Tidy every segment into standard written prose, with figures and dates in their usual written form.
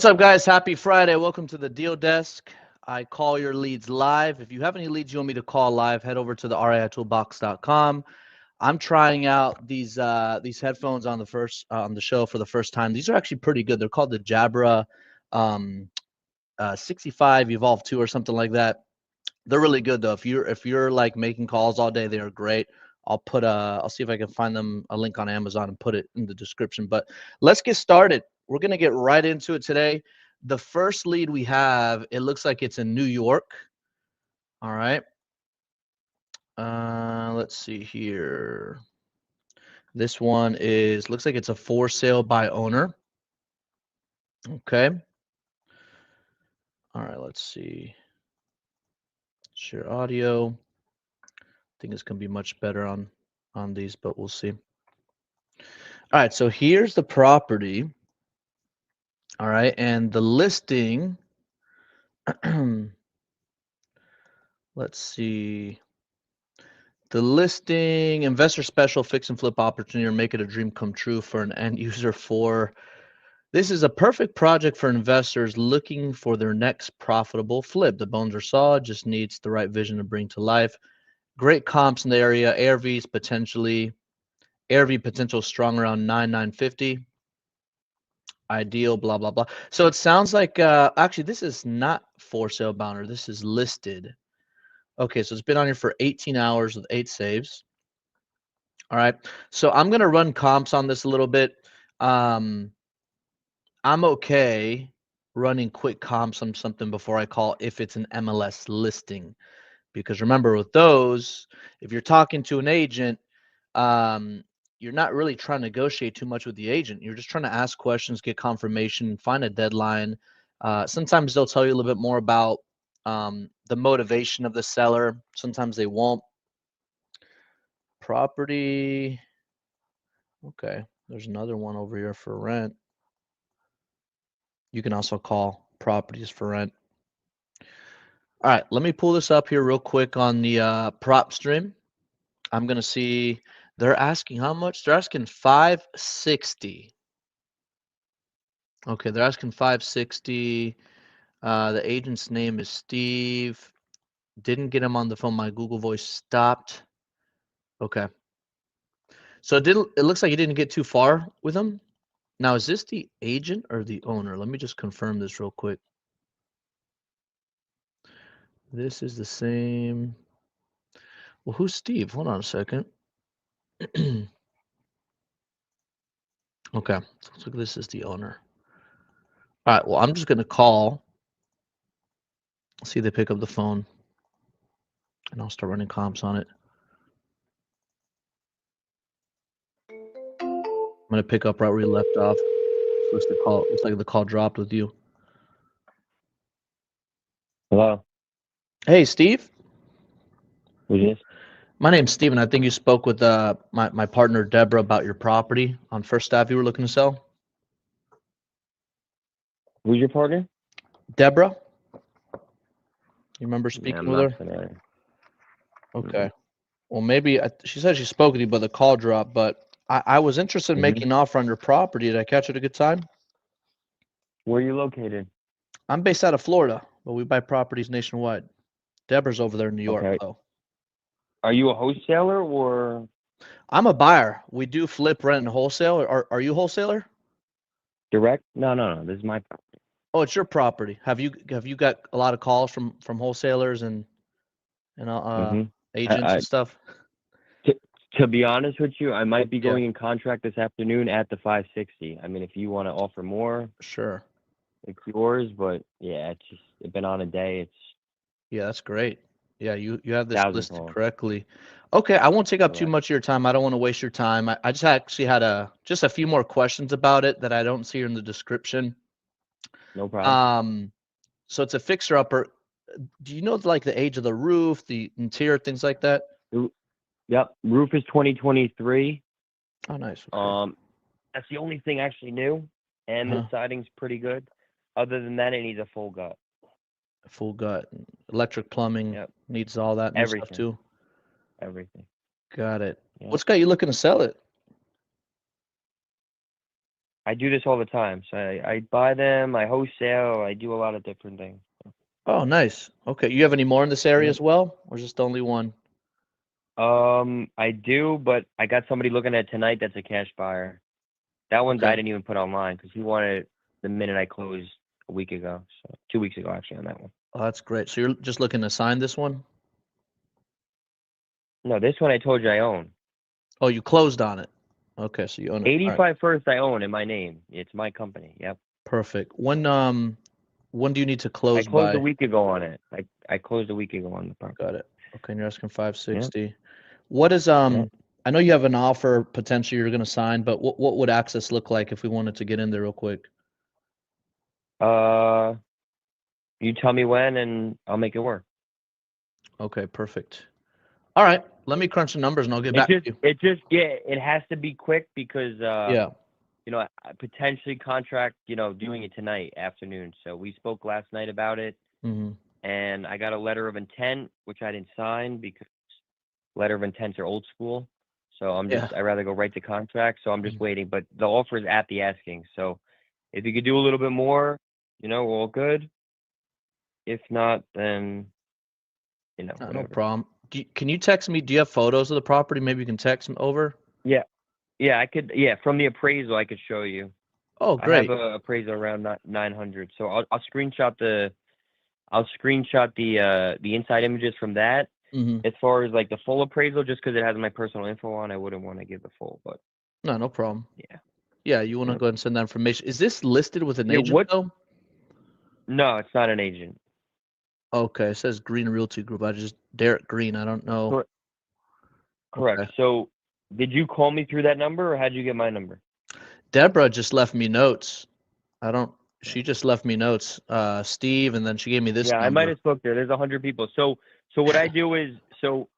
What's up, guys? Happy Friday. Welcome to the Deal Desk. I call your leads live. If you have any leads you want me to call live, head over to the RAItoolbox.com. I'm trying out these headphones on the show for the first time. These are actually pretty good. They're called the Jabra 65 Evolve 2 or something like that. They're really good though. If you're like making calls all day, they are great. I'll see if I can find them a link on Amazon and put it in the description. But let's get started. We're gonna get right into it today. The first lead we have, it looks like it's in New York. All right. Let's see here. This one looks like it's a for sale by owner. Okay. All right, let's see. Share audio. I think it's gonna be much better on these, but we'll see. All right, so here's the property. All right, and the listing, let's see. The listing, investor special fix and flip opportunity, or make it a dream come true for an end user for. This is a perfect project for investors looking for their next profitable flip. The bones are solid, just needs the right vision to bring to life. Great comps in the area, ARV's potentially, ARV potential strong around 9,950. Ideal, blah, blah, blah. So it sounds like, actually, this is not for sale bounder. This is listed. Okay, so it's been on here for 18 hours with 8 saves. All right, so I'm going to run comps on this a little bit. I'm okay running quick comps on something before I call if it's an MLS listing. Because remember, with those, if you're talking to an agent, you're not really trying to negotiate too much with the agent. You're just trying to ask questions, get confirmation, find a deadline. Sometimes they'll tell you a little bit more about the motivation of the seller. Sometimes they won't. Property. Okay, there's another one over here for rent. You can also call properties for rent. All right, let me pull this up here real quick on the prop stream. I'm going to see they're asking how much? They're asking 560. Okay, they're asking 560. The agent's name is Steve. Didn't get him on the phone. My Google Voice stopped. Okay. So it looks like you didn't get too far with him. Now, is this the agent or the owner? Let me just confirm this real quick. This is the same. Well, who's Steve? Hold on a second. Okay, looks like this is the owner. All right, well, I'm just going to call. See if they pick up the phone. And I'll start running comps on it. I'm going to pick up right where you left off. Looks like the call dropped with you. Hello. Hey, Steve. Who's this? My name's Steven. I think you spoke with my partner Deborah about your property on First Ave you were looking to sell. Who's your partner? Deborah? You remember Yeah, speaking I'm with not her? familiar. Okay. Well, maybe she said she spoke with you, but the call dropped. But I was interested in making an offer on your property. Did I catch it at a good time? Where are you located? I'm based out of Florida, but we buy properties nationwide. Deborah's over there in New York, Okay. though. Are you a wholesaler or I'm a buyer. We do flip, rent, and wholesale. Are you a wholesaler? direct? No. This is my property. Oh, it's your property. Have you got a lot of calls from wholesalers and Mm-hmm. agents and stuff? To be honest with you, I might be Yeah, going in contract this afternoon at the 560. I mean, if you want to offer more, sure. it's yours. But yeah, it's been on a day. It's Yeah, that's great. Yeah, you have this thousand listed calls. correctly. Okay, I won't take up too Correct. much of your time. I don't want to waste your time. I just actually had just a few more questions about it that I don't see in the description. No problem. Um, so it's a fixer upper. Do you know like the age of the roof, the interior, things like that? Yep. Roof is 2023. Oh, nice. Okay. That's the only thing actually new, and the Uh-huh. siding's pretty good. Other than that, it needs a full gut. Full gut, electric, plumbing, Yep. needs all that new stuff Everything. too. Everything. Got it. Yep. What's got you looking to sell it? I do this all the time. So I buy them, I wholesale, I do a lot of different things. Oh, nice. Okay. You have any more in this area Yep. as well, or is this the only one? I do, but I got somebody looking at tonight that's a cash buyer. That one Okay. I didn't even put online because he wanted it the minute I closed a week ago. So 2 weeks ago actually on that one. Oh, that's great. So you're just looking to sign this one? No, this one I told you I own. Oh, you closed on it. Okay, so you own it. All right. 85 First I own in my name. It's my company. Yep. Perfect. When do you need to I close closed a by? week ago on it. I closed a week ago on the property. Got it. Okay, and you're asking Yep. 560. What is Yep. I know you have an offer potentially you're gonna sign, but what would access look like if we wanted to get in there real quick? Uh, you tell me when and I'll make it work. Okay, perfect. All right, let me crunch the numbers and I'll get back to you. It has to be quick because Yeah. you know, I potentially contract, doing it tonight afternoon. So we spoke last night about it, Mm-hmm. and I got a letter of intent, which I didn't sign because letter of intents are old school. So Yeah. I'd rather go right to contract. So I'm just Mhm. waiting. But the offer is at the asking. So if you could do a little bit more, all good. If not, then, No whatever. problem. Can you text me? Do you have photos of the property? Maybe you can text them over. Yeah. Yeah, I could. Yeah, from the appraisal, I could show you. Oh, I have great. a appraisal around 900. So I'll screenshot the inside images from that. Mm-hmm. As far as like the full appraisal, just because it has my personal info on, I wouldn't want to give the full. But No problem. yeah. Yeah, you want to Yep. go ahead and send that information. Is this listed with an Yeah. agent What? though? No, it's not an agent. Okay, it says Green Realty Group. I just Derek Green. I don't know. Cor- Correct. Okay. So did you call me through that number, or how'd you get my number? Deborah just left me notes. I don't. Yeah. She just left me notes. Steve, and then she gave me this Yeah, I might number. have spoke there. There's 100 people. So what I do is so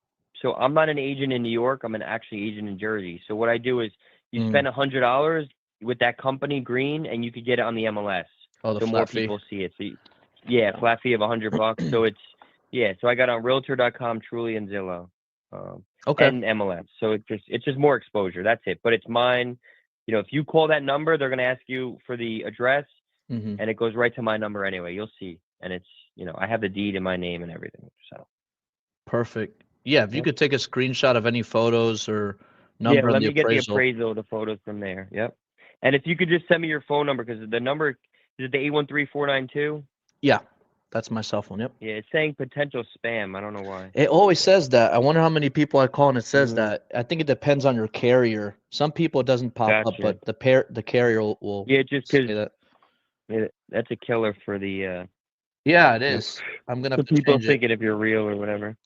I'm not an agent in New York. I'm an actually agent in Jersey. So what I do is you spend $100 with that company Green, and you could get it on the MLS. Oh, the So more flat fee. people see it. So yeah, flat fee of $100. So so I got on Realtor.com, Truly, and Zillow, Okay. and MLS. So it's just more exposure. That's it. But it's mine. If you call that number, they're gonna ask you for the address, Mm-hmm. and it goes right to my number anyway. You'll see, and it's I have the deed in my name and everything. So Perfect. Yeah, if you yep. could take a screenshot of any photos or Yeah, number on let the me get the appraisal. appraisal, the photos from there. Yep. And if you could just send me your phone number, because the number is it the 813-492? Yeah, that's my cell phone. Yep. Yeah, it's saying potential spam. I don't know why. It always says that. I wonder how many people I call and it says Mm, that. I think it depends on your carrier. Some people it doesn't pop up, gotcha. but the carrier will Yeah, just say because that. that's a killer for the Yeah, it you know, is. I'm gonna for have to people change it. thinking if you're real or whatever.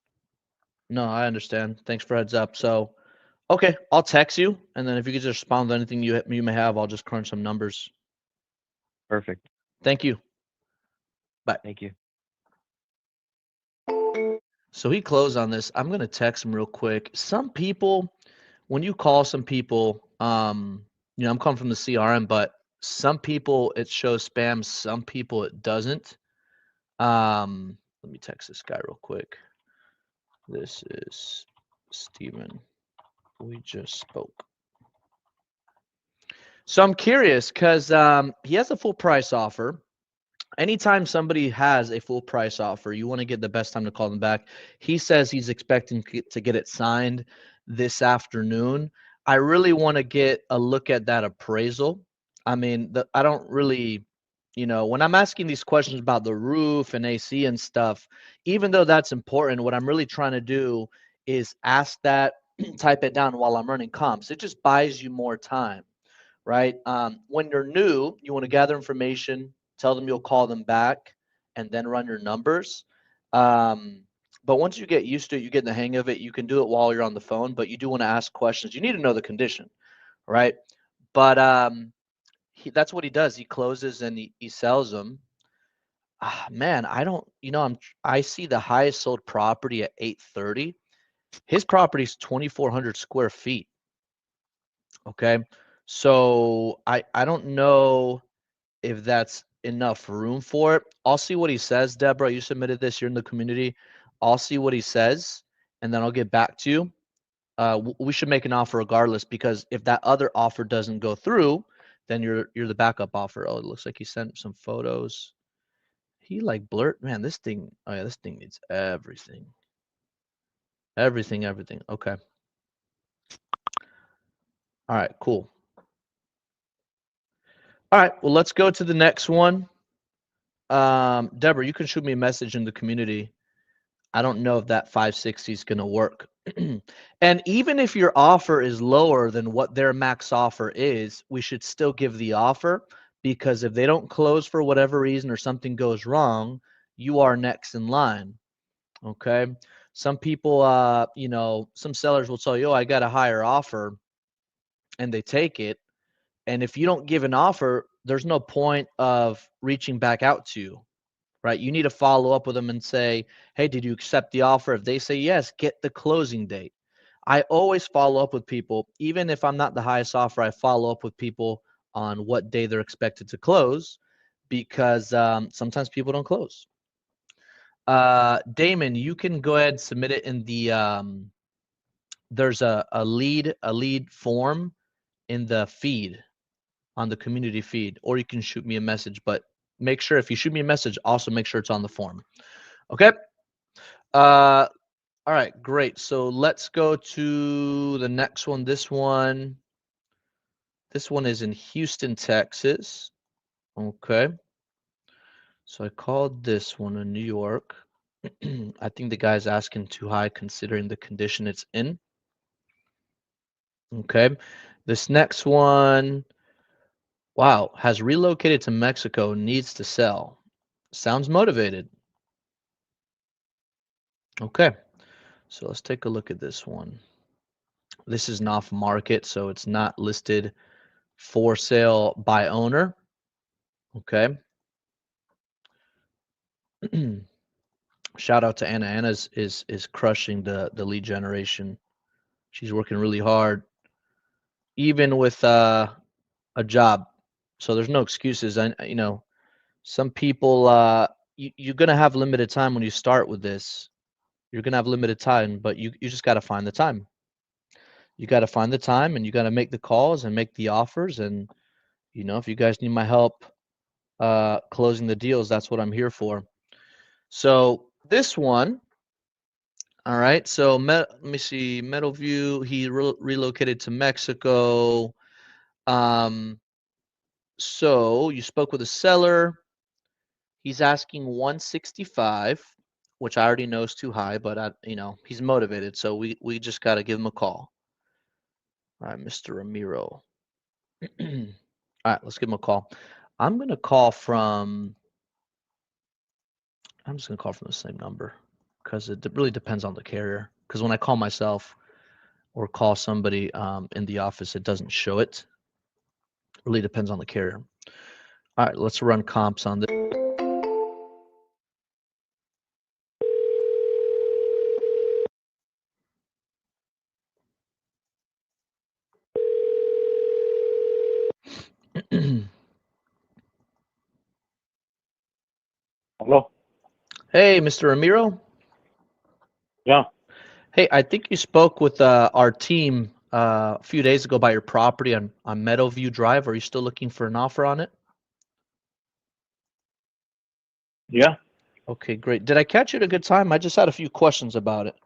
No, I understand. Thanks for heads up. So, okay, I'll text you, and then if you could just respond to anything you may have, I'll just crunch some numbers. Perfect. Thank you. Bye. Thank you. So he closed on this. I'm gonna text him real quick. Some people, when you call some people, I'm coming from the CRM, but some people it shows spam, some people it doesn't. Let me text this guy real quick. This is Steven. We just spoke. So I'm curious because he has a full price offer. Anytime somebody has a full price offer, you want to get the best time to call them back. He says he's expecting to get it signed this afternoon. I really want to get a look at that appraisal. I mean, I don't really, when I'm asking these questions about the roof and AC and stuff, even though that's important, what I'm really trying to do is ask that, type it down while I'm running comps. It just buys you more time, right? When you're new, you want to gather information, tell them you'll call them back, and then run your numbers. Um, but once you get used to it, you get in the hang of it, you can do it while you're on the phone, but you do want to ask questions. You need to know the condition, right? But that's what he does. He closes and he sells them. Man, I don't, I see the highest sold property at 830. His property is 2,400 square feet. Okay. So I don't know if that's enough room for it. I'll see what he says, Deborah. You submitted this, you're in the community. I'll see what he says, and then I'll get back to you. We should make an offer regardless, because if that other offer doesn't go through, then you're the backup offer. Oh, it looks like he sent some photos. He like blurred, man, this thing, oh yeah, this thing needs everything. Everything. Okay. All right, cool. All right, well, let's go to the next one. Deborah, you can shoot me a message in the community. I don't know if that 560 is going to work. And even if your offer is lower than what their max offer is, we should still give the offer, because if they don't close for whatever reason or something goes wrong, you are next in line. Okay. Some people, some sellers will tell you, oh, I got a higher offer, and they take it. And if you don't give an offer, there's no point of reaching back out to you, right? You need to follow up with them and say, hey, did you accept the offer? If they say yes, get the closing date. I always follow up with people, even if I'm not the highest offer. I follow up with people on what day they're expected to close, because sometimes people don't close. Damon, you can go ahead and submit it in the there's a lead form in the feed, on the community feed, or you can shoot me a message. But make sure, if you shoot me a message, also make sure it's on the form. Okay. All right, great. So let's go to the next one. This one is in Houston, Texas. Okay. So I called this one in New York. I think the guy's asking too high considering the condition it's in. Okay. This next one, wow, has relocated to Mexico, needs to sell. Sounds motivated. Okay. So let's take a look at this one. This is an off market, so it's not listed for sale by owner. Okay. Shout out to Anna. Anna is crushing the lead generation. She's working really hard, even with a job. So there's no excuses. Some people, you're gonna have limited time when you start with this. You're gonna have limited time, but you just gotta find the time. You gotta find the time, and you gotta make the calls and make the offers. And if you guys need my help closing the deals, that's what I'm here for. So this one, all right. So let me see, Meadowview. He relocated to Mexico. So you spoke with a seller. He's asking 165, which I already know is too high, but he's motivated, so we just got to give him a call. All right, Mr. Ramiro. All right, let's give him a call. I'm just gonna call from the same number, because it really depends on the carrier. Because when I call myself or call somebody in the office, it doesn't show it. It really depends on the carrier. All right, let's run comps on this. Hello. Hey, Mr. Ramiro. Yeah. Hey, I think you spoke with our team a few days ago about your property on Meadowview Drive. Are you still looking for an offer on it? Yeah. Okay, great. Did I catch you at a good time? I just had a few questions about it.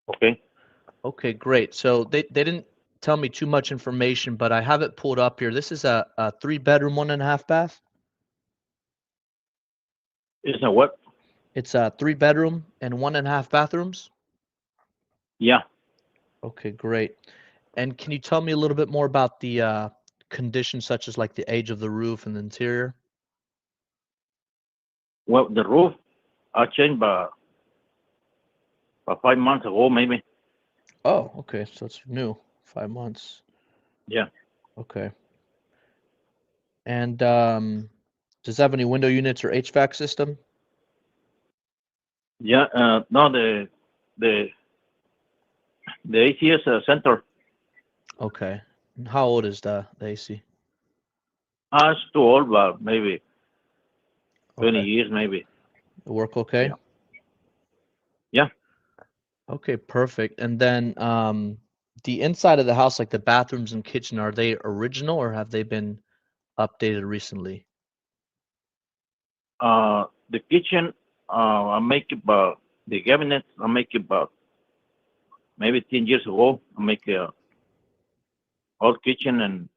Okay. Okay, great. So they didn't tell me too much information, but I have it pulled up here. This is a 3-bedroom, 1.5 bath. It's a what? It's a 3-bedroom and 1.5 bathrooms. Yeah. Okay, great. And can you tell me a little bit more about the conditions, such as like the age of the roof and the interior? Well, the roof I changed by 5 months ago, maybe. Oh, okay. So it's new, 5 months. Yeah. Okay. And does it have any window units or HVAC system? Yeah. No, the ACS center. Okay. And how old is the AC? It's too old, but maybe 20 Okay. years, maybe. It work okay? Yeah. Okay, perfect. And then the inside of the house, like the bathrooms and kitchen, are they original or have they been updated recently? The kitchen, I make about the cabinets. I make about maybe 10 years ago. I make a old kitchen and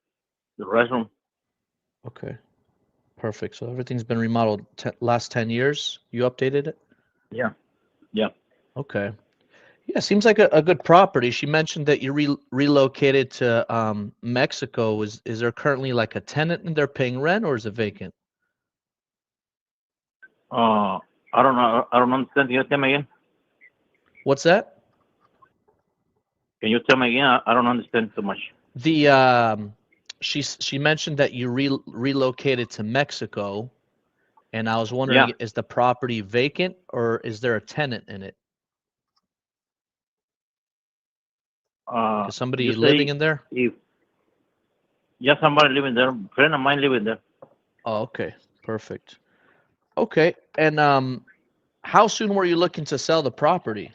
the restroom. Okay, perfect. So everything's been remodeled last 10 years. You updated it? Yeah. Yeah. Okay. Yeah, seems like a good property. She mentioned that you relocated to Mexico. Is there currently like a tenant and they're paying rent, or is it vacant? I don't know. I don't understand. Can you tell me again? What's that? Can you tell me again? I don't understand too much. The she mentioned that you relocated to Mexico, and I was wondering, Yeah. is the property vacant or is there a tenant in it? Is somebody You living say in there? if yeah, somebody living there, friend of mine living there. Oh, okay, perfect. Okay, and how soon were you looking to sell the property?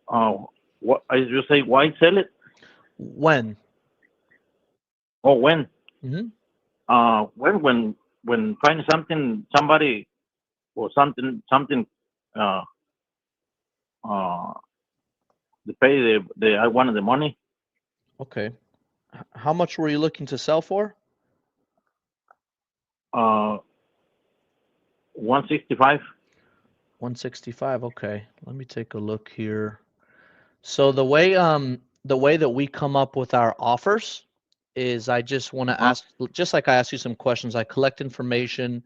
Uh, what as you say? Why sell it? When? Oh, when? Mm-hmm. When find something, somebody or something, uh, to pay the I wanted the money. Okay. How much were you looking to sell for? 165. 165. Okay. Let me take a look here. So the way that we come up with our offers is I just want to Uh-huh. ask, just like I asked you some questions, I collect information,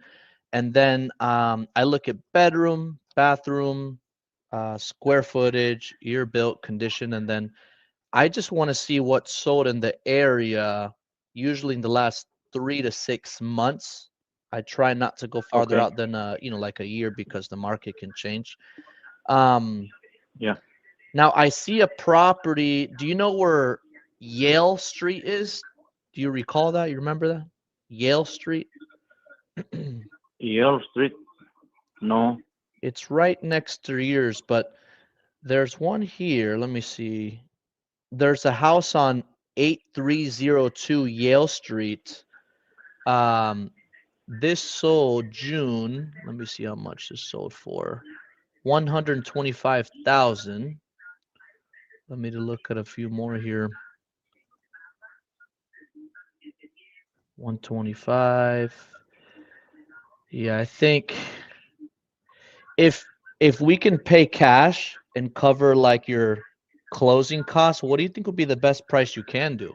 and then I look at bedroom, bathroom, square footage, year built, condition, and then I just want to see what's sold in the area, usually in the last 3 to 6 months. I try not to go farther Okay. out than like a year because the market can change. Um, Yeah. Now I see a property. Do you know where Yale Street is? Do you recall that? You remember that? Yale Street? Yale Street. No. It's right next to yours, but there's one here. Let me see. There's a house on 8302 Yale Street. This sold June. Let me see how much this sold for. 125,000. Let me look at a few more here. 125. Yeah, I think if we can pay cash and cover like your closing costs, what do you think would be the best price you can do?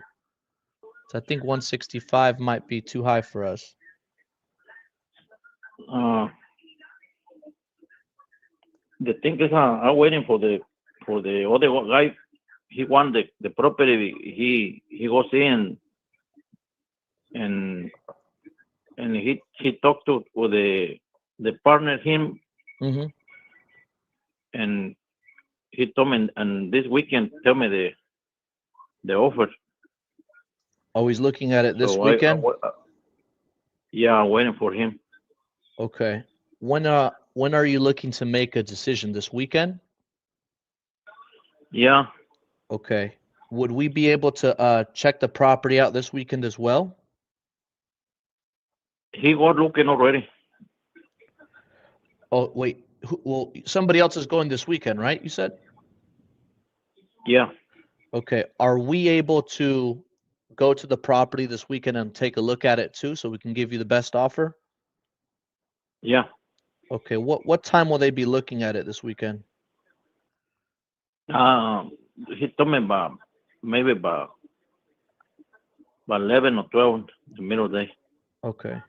So I think 165 might be too high for us. The thing is, I'm waiting for the other guy. He won the property. He goes in and he talked to with the partner him Mm-hmm. and he told me and this weekend tell me the offer. Always looking at it this So weekend. Yeah, I'm waiting for him. Okay. When are you looking to make a decision this weekend? Yeah, Okay. Would we be able to check the property out this weekend as well? he got looking already. Oh, wait. Well, somebody else is going this weekend, right? You said? Yeah, Okay. Are we able to go to the property this weekend and take a look at it too, so we can give you the best offer? yeah. Okay. What time will they be looking at it this weekend? He told me about maybe about 11 or 12 the middle of the day. Okay.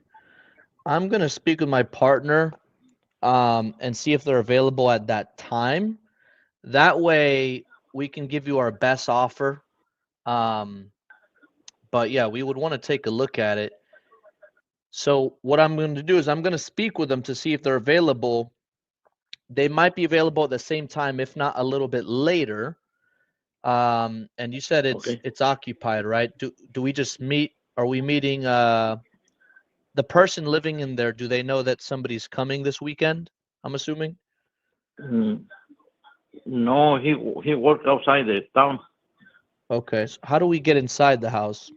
I'm gonna speak with my partner and see if they're available at that time. That way we can give you our best offer. But yeah, we would want to take a look at it. So what I'm going to do is I'm going to speak with them to see if they're available. They might be available at the same time, if not a little bit later. And you said Okay. it's occupied, right? Do we just meet? Are we meeting the person living in there? Do they know that somebody's coming this weekend? I'm assuming. Mm, no, he worked outside the town. Okay. So how do we get inside the house?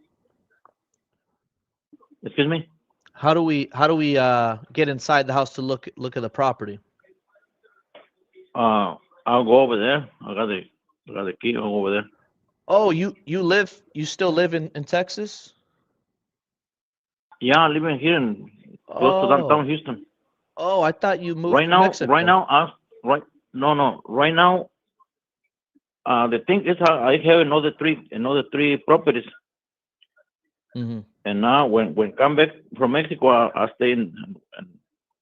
Excuse me. How do we get inside the house to look at the property? I'll go over there. I got the key. I'll go over there. Oh, you still live in Texas? Yeah, living here in close to Oh. downtown Houston. Oh, I thought you moved Right to now, Mexico. right. No. Right now, the thing is, I have another three properties, Hmm. and now when come back from Mexico, I stay in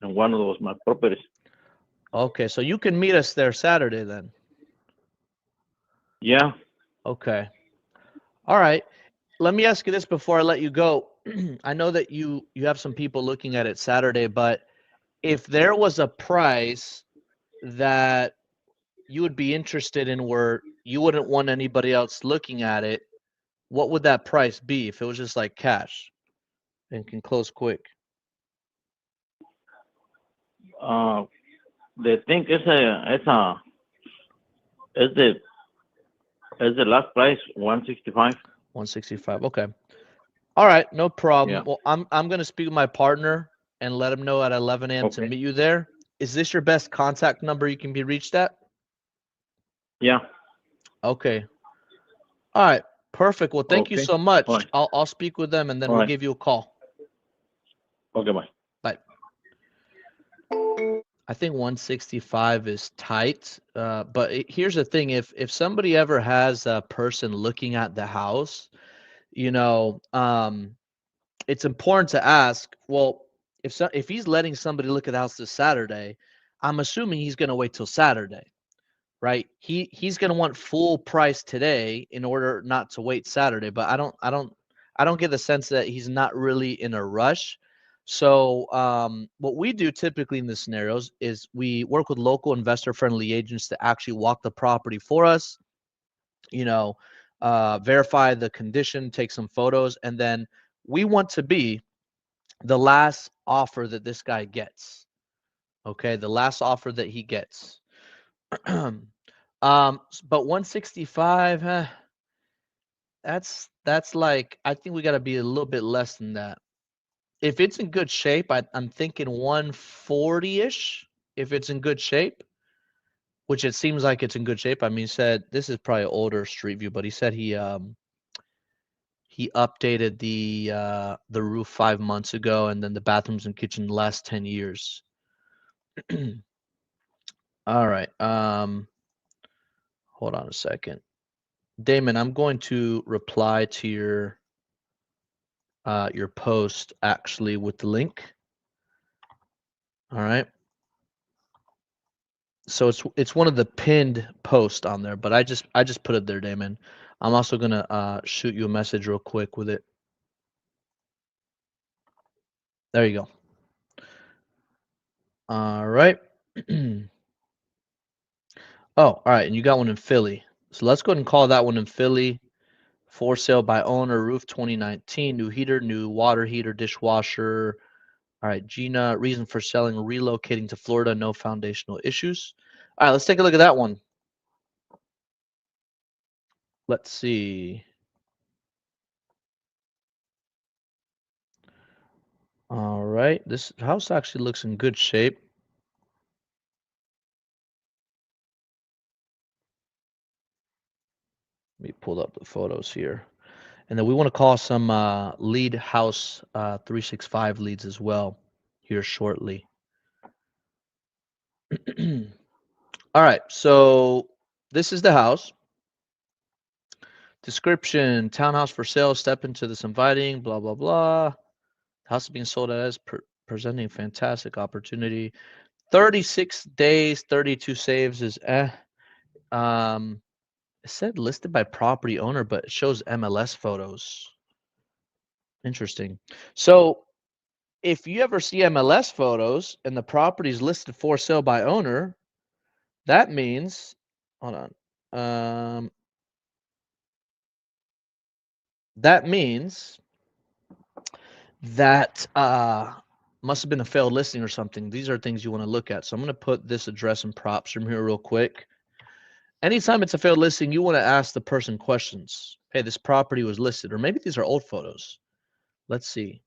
one of those my properties. Okay, so you can meet us there Saturday then. Yeah. Okay. All right. Let me ask you this before I let you go. I know that you have some people looking at it Saturday, but if there was a price that you would be interested in where you wouldn't want anybody else looking at it, what would that price be if it was just like cash and can close quick? Uh, the thing is, is the is the last price 165. 165. Okay. All right, no problem. Yeah. Well, I'm gonna speak with my partner and let him know at 11 a.m. to Okay. meet you there. Is this your best contact number you can be reached at? Yeah. Okay. All right. Perfect. Well, thank you Okay. so much. All right. I'll speak with them and then All we'll right. give you a call. Okay. Bye. Bye. I think 165 is tight, but here's the thing: if somebody ever has a person looking at the house, you know, it's important to ask. Well, if he's letting somebody look at the house this Saturday, I'm assuming he's going to wait till Saturday, right? He's going to want full price today in order not to wait Saturday. But I don't get the sense that he's not really in a rush. So what we do typically in the scenarios is we work with local investor friendly agents to actually walk the property for us, you know, verify the condition, take some photos, and then we want to be the last offer that this guy gets. Okay, the last offer that he gets. But 165, that's like I think we got to be a little bit less than that. If it's in good shape, I'm thinking 140-ish. If it's in good shape, which it seems like it's in good shape. I mean, he said this is probably older Street View, but he said he updated the roof 5 months ago, and then the bathrooms and kitchen the last 10 years. All right. Hold on a second. Damon, I'm going to reply to your post actually with the link. All right. So it's one of the pinned posts on there, but I just put it there, Damon. I'm also gonna shoot you a message real quick with it. There you go. All right. Oh, all right, and you got one in Philly. So let's go ahead and call that one in Philly. For sale by owner, roof 2019, new heater, new water heater, dishwasher. All right, Gina, reason for selling, relocating to Florida, no foundational issues. All right, let's take a look at that one. Let's see. All right, this house actually looks in good shape. Let me pull up the photos here. And then we want to call some lead house 365 leads as well here shortly. All right, so this is the house. Description, townhouse for sale, step into this inviting, blah, blah, blah. House is being sold as presenting fantastic opportunity. 36 days, 32 saves is it said listed by property owner, but it shows MLS photos. Interesting. So if you ever see MLS photos and the property is listed for sale by owner, that means, hold on. That means that must have been a failed listing or something. These are things you want to look at. So I'm going to put this address and props from here real quick. Anytime it's a failed listing, you want to ask the person questions. Hey, this property was listed, or maybe these are old photos. Let's see.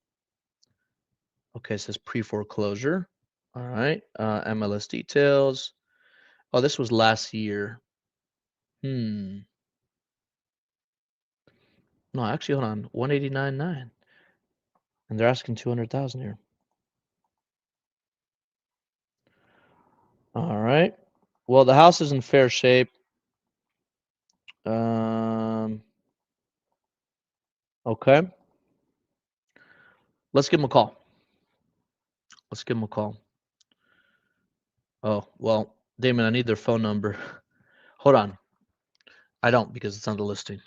Okay, it says pre-foreclosure. All right, MLS details. Oh, this was last year. No, actually, hold on. 189.9, and they're asking 200,000 here. All right. Well, the house is in fair shape. Okay. Let's give him a call. Let's give him a call. Oh, well, Damon, I need their phone number. Hold on. I don't, because it's on the listing.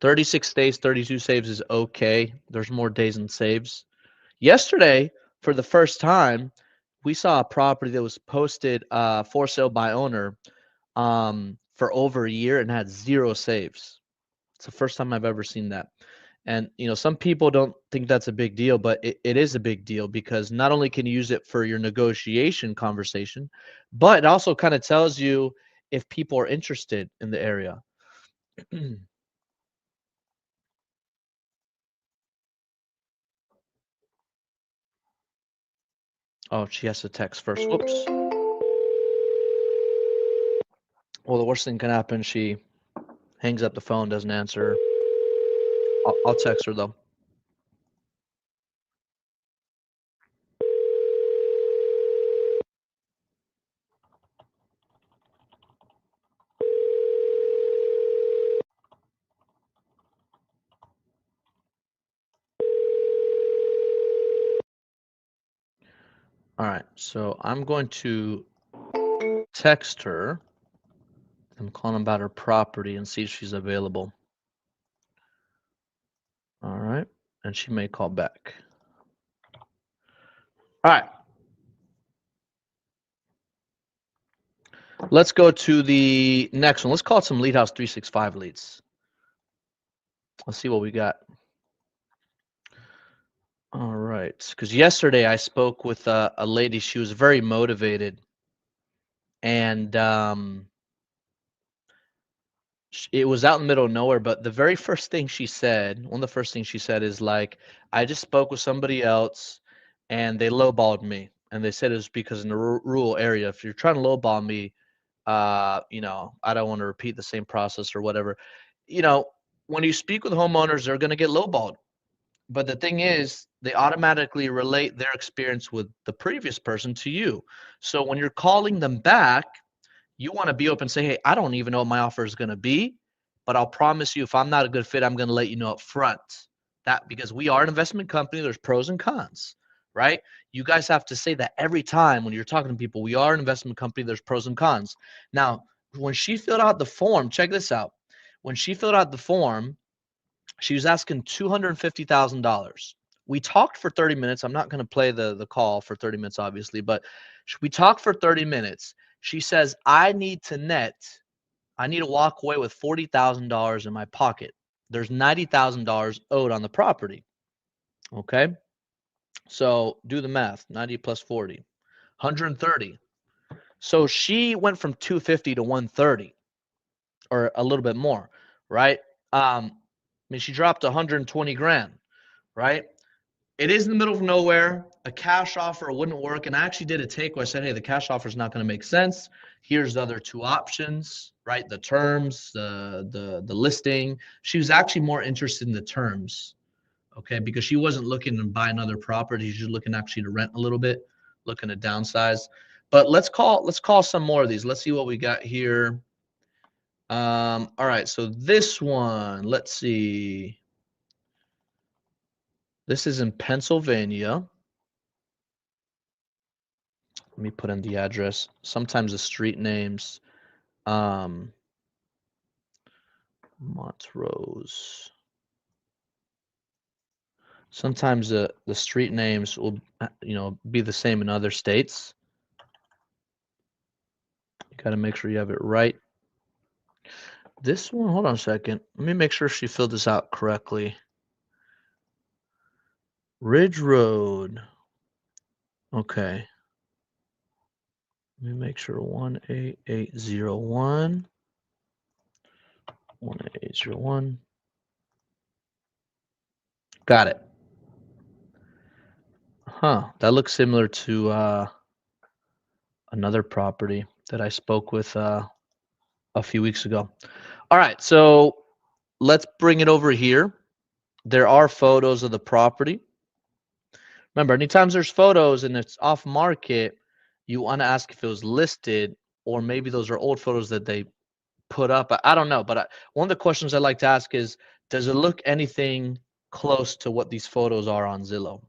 36 days, 32 saves is okay. There's more days than saves. Yesterday, for the first time, we saw a property that was posted for sale by owner for over a year and had 0 saves. It's the first time I've ever seen that. And, you know, some people don't think that's a big deal, but it is a big deal, because not only can you use it for your negotiation conversation, but it also kind of tells you if people are interested in the area. Oh, she has to text first. Whoops. Well, the worst thing can happen, she hangs up the phone, doesn't answer. I'll text her, though. All right, so I'm going to text her. I'm calling about her property and see if she's available. All right, and she may call back. All right. Let's go to the next one. Let's call it some Lead House 365 leads. Let's see what we got. All right, because yesterday I spoke with a lady. She was very motivated, and it was out in the middle of nowhere. But the very first thing she said, one of the first things she said is like, I just spoke with somebody else, and they lowballed me. And they said it was because in the rural area, if you're trying to lowball me, you know, I don't want to repeat the same process or whatever. You know, when you speak with homeowners, they're going to get lowballed. But the thing is, they automatically relate their experience with the previous person to you. So when you're calling them back, you want to be open and say, hey, I don't even know what my offer is going to be, but I'll promise you, if I'm not a good fit, I'm going to let you know up front. That, because we are an investment company, there's pros and cons, right? You guys have to say that every time when you're talking to people. We are an investment company, there's pros and cons. Now, when she filled out the form, check this out. When she filled out the form, she was asking $250,000. We talked for 30 minutes. I'm not going to play the call for 30 minutes, obviously, but we talked for 30 minutes. She says, I need to walk away with $40,000 in my pocket. There's $90,000 owed on the property. Okay. So do the math. 90 plus 40, 130. So she went from 250 to 130, or a little bit more, right? I mean, she dropped 120 grand, right? It is in the middle of nowhere. A cash offer wouldn't work. And I actually did a take where I said, hey, the cash offer is not going to make sense. Here's the other 2 options, right? The terms, the listing. She was actually more interested in the terms, okay? Because she wasn't looking to buy another property. She's looking actually to rent a little bit, looking to downsize. But let's call some more of these. Let's see what we got here. All right, so this one, let's see. This is in Pennsylvania. Let me put in the address. Sometimes the street names, Montrose. Sometimes the street names will, you know, be the same in other states. You got to make sure you have it right. This one, hold on a second. Let me make sure she filled this out correctly. Ridge Road. Okay. Let me make sure 18801. 18801. Got it. Huh. That looks similar to another property that I spoke with a few weeks ago. All right. So let's bring it over here. There are photos of the property. Remember, anytime there's photos and it's off market, you want to ask if it was listed, or maybe those are old photos that they put up. I don't know, but one of the questions I like to ask is, does it look anything close to what these photos are on Zillow?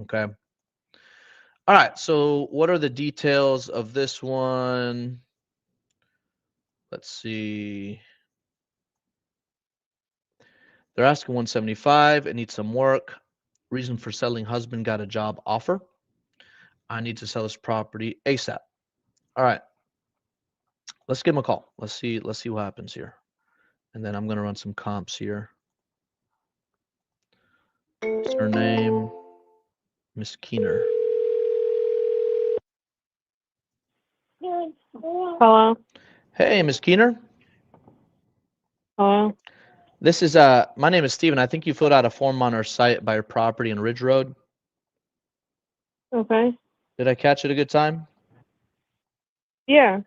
Okay. All right. So what are the details of this one? Let's see. They're asking 175. It needs some work. Reason for selling: husband got a job offer. I need to sell this property ASAP. All right. Let's give him a call. Let's see what happens here. And then I'm going to run some comps here. Surname, Miss Keener. Hello. Hey, Miss Keener. Hello. This is my name is Steven. I think you filled out a form on our site by your property in Ridge Road. Okay. Did I catch it a good time? Yeah.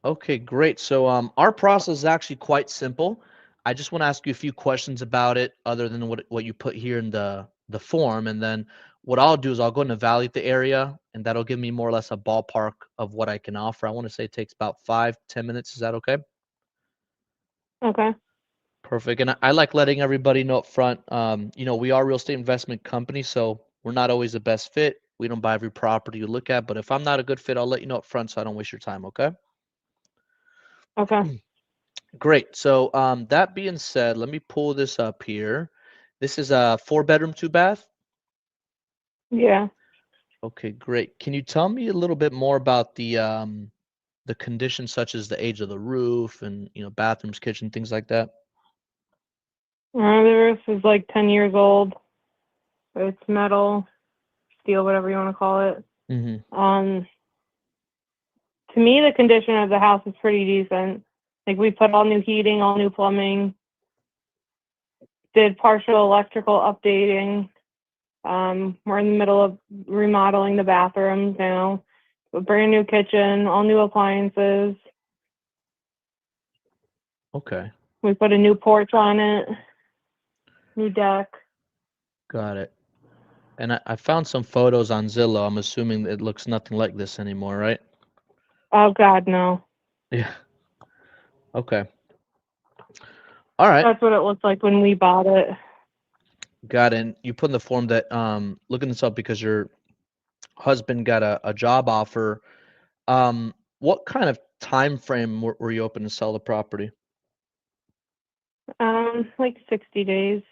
Okay, great. So our process is actually quite simple. I just want to ask you a few questions about it, other than what you put here in the form, and then what I'll do is I'll go and evaluate the area, and that'll give me more or less a ballpark of what I can offer. I want to say it takes about 5-10 minutes. Is that okay? Okay. Perfect. And I like letting everybody know up front, we are a real estate investment company, so we're not always the best fit. We don't buy every property you look at, but if I'm not a good fit, I'll let you know up front so I don't waste your time, okay? Okay. Great. So that being said, let me pull this up here. This is a 4-bedroom, 2-bath. Yeah. Okay, great. Can you tell me a little bit more about the conditions, such as the age of the roof and bathrooms, kitchen, things like that? The roof is like 10 years old. It's metal, steel, whatever you want to call it. Mm-hmm. To me, the condition of the house is pretty decent. Like, we put all new heating, all new plumbing, did partial electrical updating. We're in the middle of remodeling the bathrooms now. A brand new kitchen, all new appliances. Okay. We put a new porch on it, new deck. Got it. And I found some photos on Zillow. I'm assuming it looks nothing like this anymore, right? Oh, God, no. Yeah. Okay. All right. That's what it looked like when we bought it. Got it. And you put in the form that looking this up because your husband got a job offer. What kind of time frame were you open to sell the property? Like 60 days.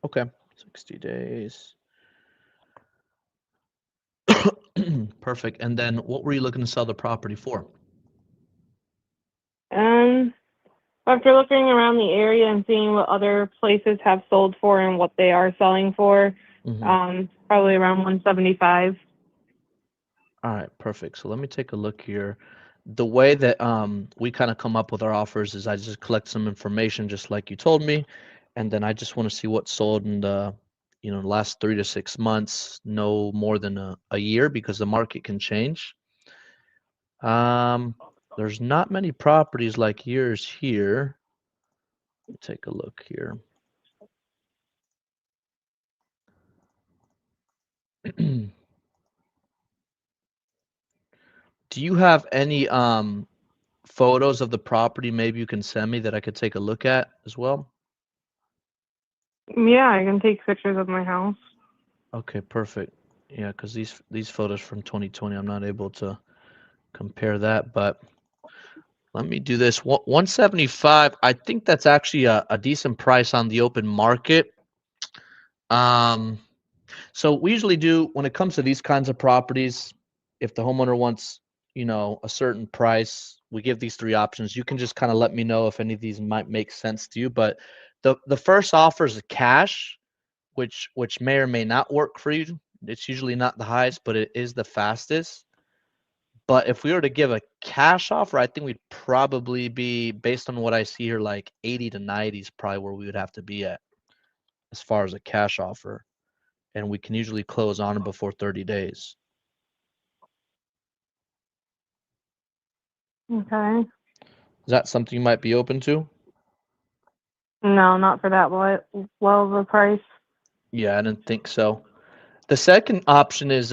Okay. 60 days. Perfect. And then what were you looking to sell the property for? After looking around the area and seeing what other places have sold for and what they are selling for, probably around 175. All right, perfect. So let me take a look here. The way that we kind of come up with our offers is I just collect some information just like you told me, and then I just want to see what sold in the last 3 to 6 months, no more than a year, because the market can change. There's not many properties like yours here. Let me take a look here. Do you have any photos of the property maybe you can send me that I could take a look at as well? Yeah, I can take pictures of my house. Okay, perfect. Yeah, because these photos from 2020, I'm not able to compare that, but let me do this. 175, I think that's actually a decent price on the open market. So we usually do, when it comes to these kinds of properties, if the homeowner wants, a certain price, we give these 3 options. You can just kind of let me know if any of these might make sense to you. But the first offer is a cash, which may or may not work for you. It's usually not the highest, but it is the fastest. But if we were to give a cash offer, I think we'd probably be, based on what I see here, like 80 to 90 is probably where we would have to be at as far as a cash offer. And we can usually close on it before 30 days. Okay. Is that something you might be open to? No, not for that low of a price. Yeah, I didn't think so. The second option is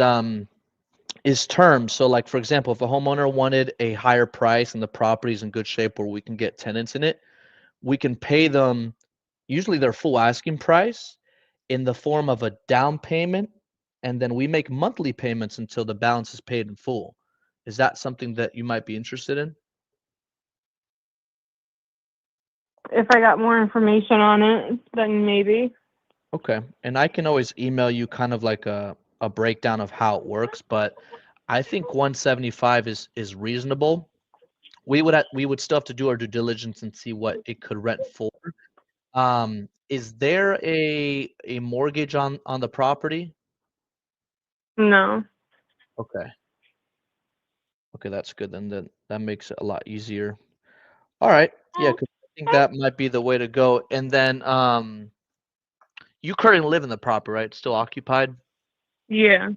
terms. So like, for example, if a homeowner wanted a higher price and the property's in good shape where we can get tenants in it, we can pay them usually their full asking price in the form of a down payment, and then we make monthly payments until the balance is paid in full. Is that something that you might be interested in? If I got more information on it, then maybe. Okay. And I can always email you kind of like a breakdown of how it works, but I think 175 is reasonable. We would still have to do our due diligence and see what it could rent for. Is there a mortgage on the property? No. Okay. Okay, that's good. Then that makes it a lot easier. All right. Yeah, 'cause I think that might be the way to go. And then you currently live in the property, right? It's still occupied? Yeah.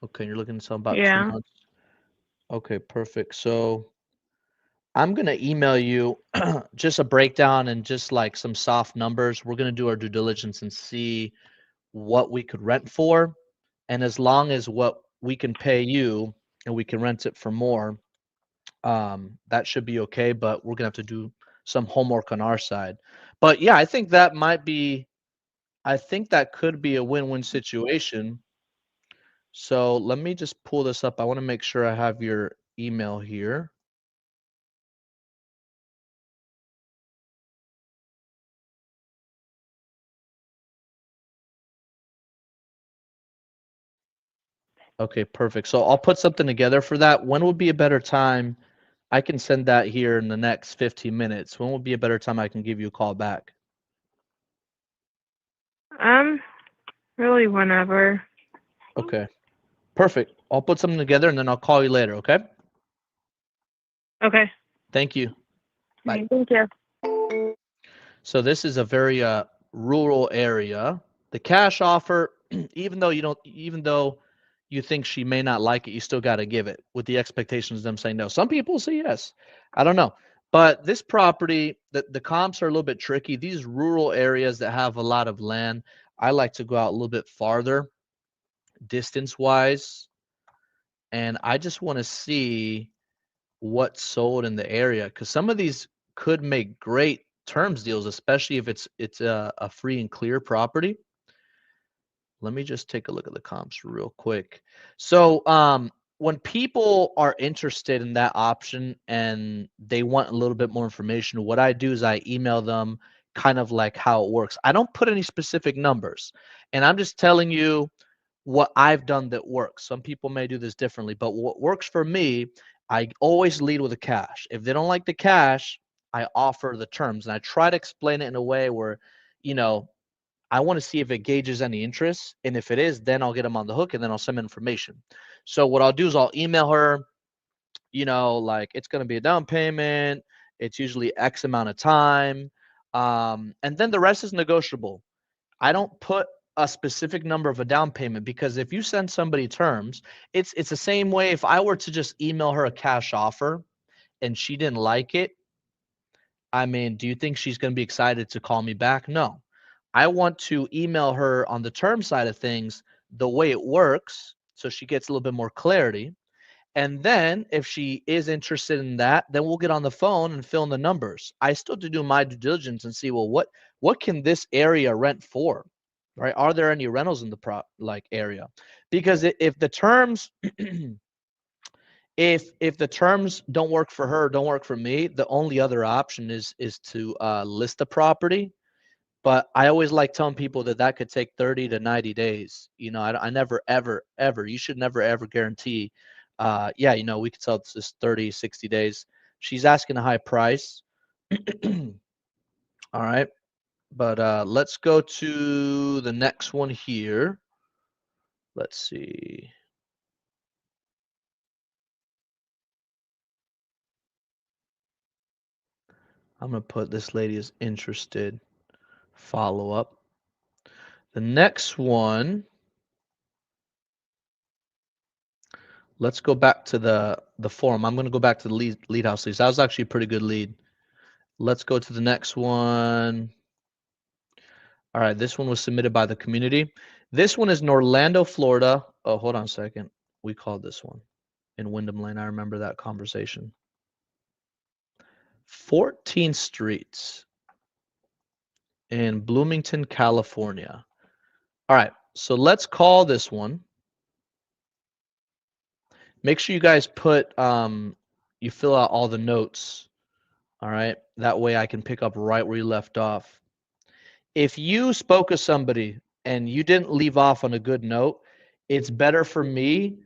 Okay, you're looking to sell about 2 Yeah. months. Okay, perfect. So I'm gonna email you just a breakdown and just like some soft numbers. We're gonna do our due diligence and see what we could rent for. And as long as what we can pay you and we can rent it for more, that should be okay. But we're gonna have to do some homework on our side. But yeah, I think that could be a win-win situation. So let me just pull this up. I want to make sure I have your email here. Okay, perfect. So I'll put something together for that. When would be a better time? I can send that here in the next 15 minutes. When would be a better time I can give you a call back? Really whenever. Okay, perfect. I'll put something together and then I'll call you later, okay? Okay. Thank you. Bye. Okay, thank you. So this is a very rural area. The cash offer, even though you think she may not like it, you still got to give it with the expectations of them saying no. Some people say yes. I don't know. But this property, the comps are a little bit tricky. These rural areas that have a lot of land, I like to go out a little bit farther distance wise. And I just want to see what's sold in the area because some of these could make great terms deals, especially if it's a free and clear property. Let me just take a look at the comps real quick. So when people are interested in that option and they want a little bit more information, what I do is I email them kind of like how it works. I don't put any specific numbers, and I'm just telling you what I've done that works. Some people may do this differently, but what works for me, I always lead with the cash. If they don't like the cash, I offer the terms, and I try to explain it in a way where, you know, I want to see if it gauges any interest. And if it is, then I'll get them on the hook and then I'll send information. So what I'll do is I'll email her, like it's going to be a down payment. It's usually X amount of time. And then the rest is negotiable. I don't put a specific number of a down payment because if you send somebody terms, it's the same way if I were to just email her a cash offer and she didn't like it. I mean, do you think she's going to be excited to call me back? No. I want to email her on the term side of things the way it works so she gets a little bit more clarity. And then if she is interested in that, then we'll get on the phone and fill in the numbers. I still have to do my due diligence and see, well, what can this area rent for? Right? Are there any rentals in the area? Because if the terms if the terms don't work for her, don't work for me, the only other option is to list the property. But I always like telling people that could take 30 to 90 days. I never, ever, ever, you should never, ever guarantee, we could sell this 30, 60 days. She's asking a high price. All right. But let's go to the next one here. Let's see. I'm going to put this lady is interested. Follow up. The next one, let's go back to the forum. I'm going to go back to the lead house leads. That was actually a pretty good lead. Let's go to the next one. All right, this one was submitted by the community. This one is in Orlando, Florida. Oh, hold on a second. We called this one in Wyndham Lane. I remember that conversation. 14 streets in Bloomington, California. All right, so let's call this one. Make sure you guys put, you fill out all the notes. All right, that way I can pick up right where you left off. If you spoke to somebody and you didn't leave off on a good note, it's better for me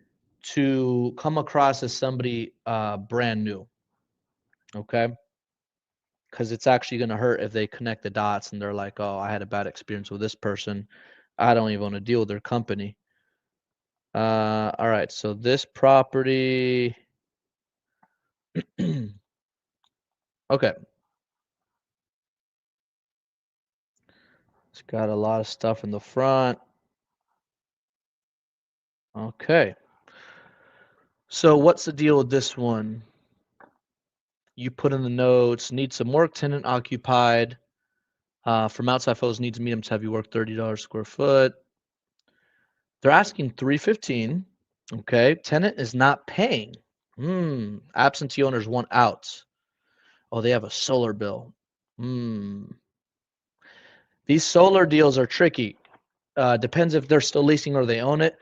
to come across as somebody brand new. Okay? Because it's actually going to hurt if they connect the dots and they're like, oh, I had a bad experience with this person. I don't even want to deal with their company. All right, so this property. Okay. It's got a lot of stuff in the front. Okay. So what's the deal with this one? You put in the notes, need some work, tenant occupied. From outside photos, needs mediums heavy work, $30 square foot. They're asking $315. Okay. Tenant is not paying. Absentee owners want out. Oh, they have a solar bill. These solar deals are tricky. Depends if they're still leasing or they own it.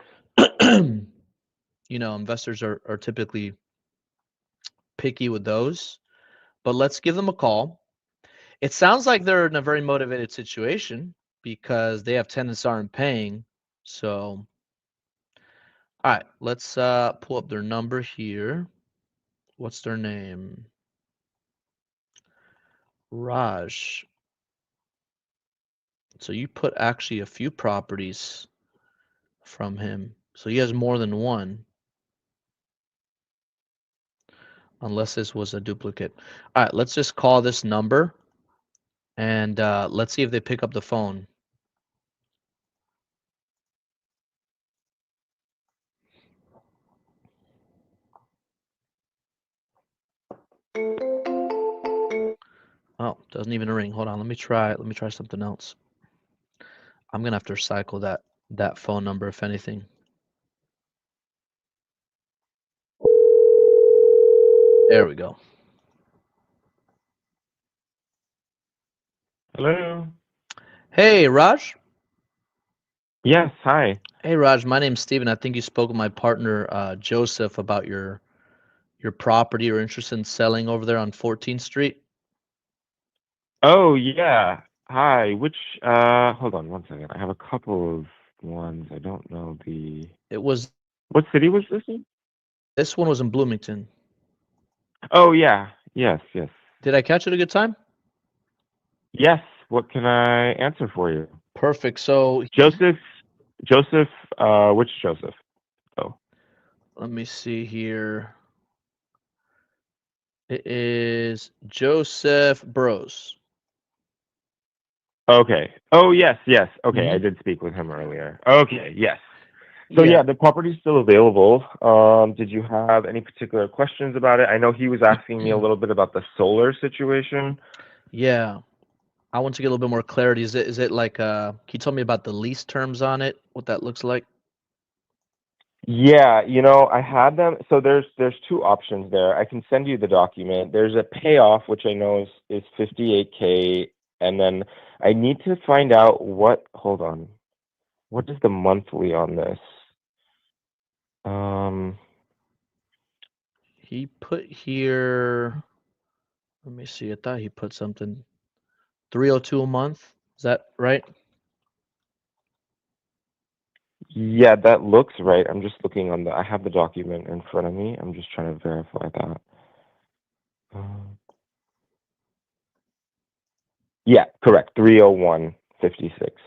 You know, investors are typically picky with those, but let's give them a call. It sounds like they're in a very motivated situation because they have tenants aren't paying. So, all right, let's pull up their number here. What's their name? Raj. So you put actually a few properties from him. So he has more than one. Unless this was a duplicate. All right, let's just call this number and let's see if they pick up the phone. Oh, doesn't even ring. Hold on, let me try something else. I'm gonna have to recycle that phone number if anything. There we go. Hello. Hey, Raj. Yes, hi. Hey, Raj. My name's Steven. I think you spoke with my partner Joseph about your property or interested in selling over there on 14th Street. Oh, yeah. Hi. Which hold on one second. I have a couple of ones. I don't know the It was What city was this in? this one was in Bloomington. Oh, yeah. Yes, yes. Did I catch it a good time? Yes. What can I answer for you? Perfect. So Joseph, which Joseph? Oh. let me see here. It is Joseph Bros. Okay. Oh, yes, yes. Okay, I Mhm. did speak with him earlier. Okay, yes. So yeah, the property's still available. Did you have any particular questions about it? I know he was asking me a little bit about the solar situation. Yeah. I want to get a little bit more clarity. Is it like can you tell me about the lease terms on it? What that looks like? Yeah, I had them. So there's two options there. I can send you the document. There's a payoff, which I know is $58K, and then I need to find out hold on. What is the monthly on this? He put here, let me see. I thought he put something 302 a month. Is that right? Yeah, that looks right. I'm just looking I have the document in front of me. I'm just trying to verify that. Yeah, correct. 30156.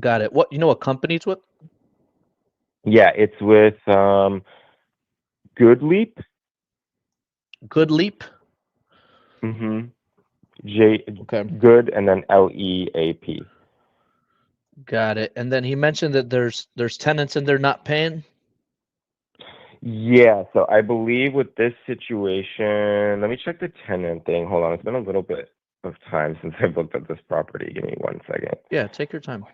Got it. What, you know what company it's with? Yeah, it's with Good Leap. Good Leap. Mm-hmm. J Okay. Good and then LEAP. Got it. And then he mentioned that there's tenants and they're not paying. Yeah, so I believe with this situation, let me check the tenant thing. Hold on, it's been a little bit of time since I've looked at this property. Give me 1 second. Yeah, take your time.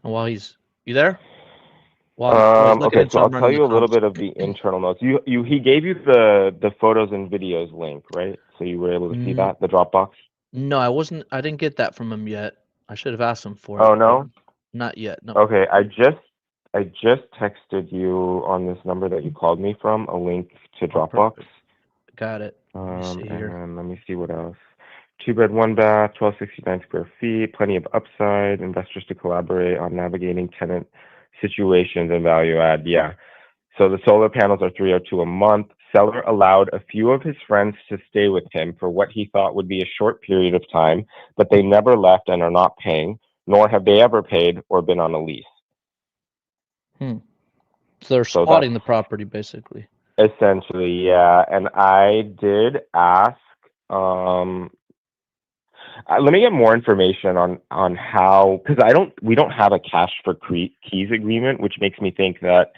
And while you there? While he's looking Okay, into, so I'll I'm tell running the you a little comps. bit of the internal notes. He gave you the photos and videos link, right? So you were able to see Mm, that, the Dropbox? No, I didn't get that from him yet. I should have asked him for Oh it, but no? not yet. No. Okay, I just texted you on this number that you called me from a link to Oh, Dropbox. perfect. Got it. Let me see And here. then let me see what else. 2 bed, 1 bath, 1269 square feet, plenty of upside, investors to collaborate on navigating tenant situations and value add. Yeah. So the solar panels are 302 a month. Seller allowed a few of his friends to stay with him for what he thought would be a short period of time, but they never left and are not paying, nor have they ever paid or been on a lease. So they're So squatting the that's property basically. essentially, yeah. And I did ask, let me get more information on how, because we don't have a cash for keys agreement, which makes me think that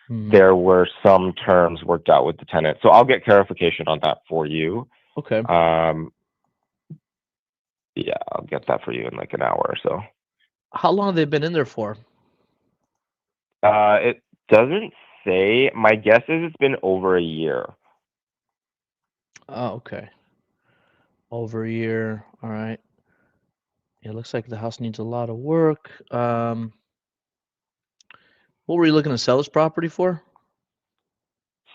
there were some terms worked out with the tenant. So I'll get clarification on that for you. Okay. Yeah, I'll get that for you in like an hour or so. How long have they been in there for? It doesn't say. My guess is it's been over a year. Oh, okay. Over a year. All right. It looks like the house needs a lot of work. What were you looking to sell this property for?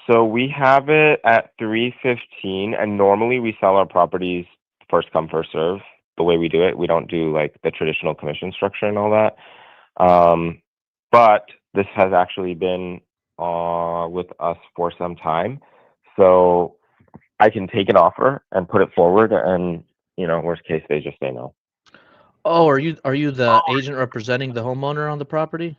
So we have it at 315, and normally we sell our properties first come, first serve. The way we do it, we don't do like the traditional commission structure and all that. But this has actually been with us for some time, so I can take an offer and put it forward, and worst case, they just say no. Oh, are you the agent representing the homeowner on the property?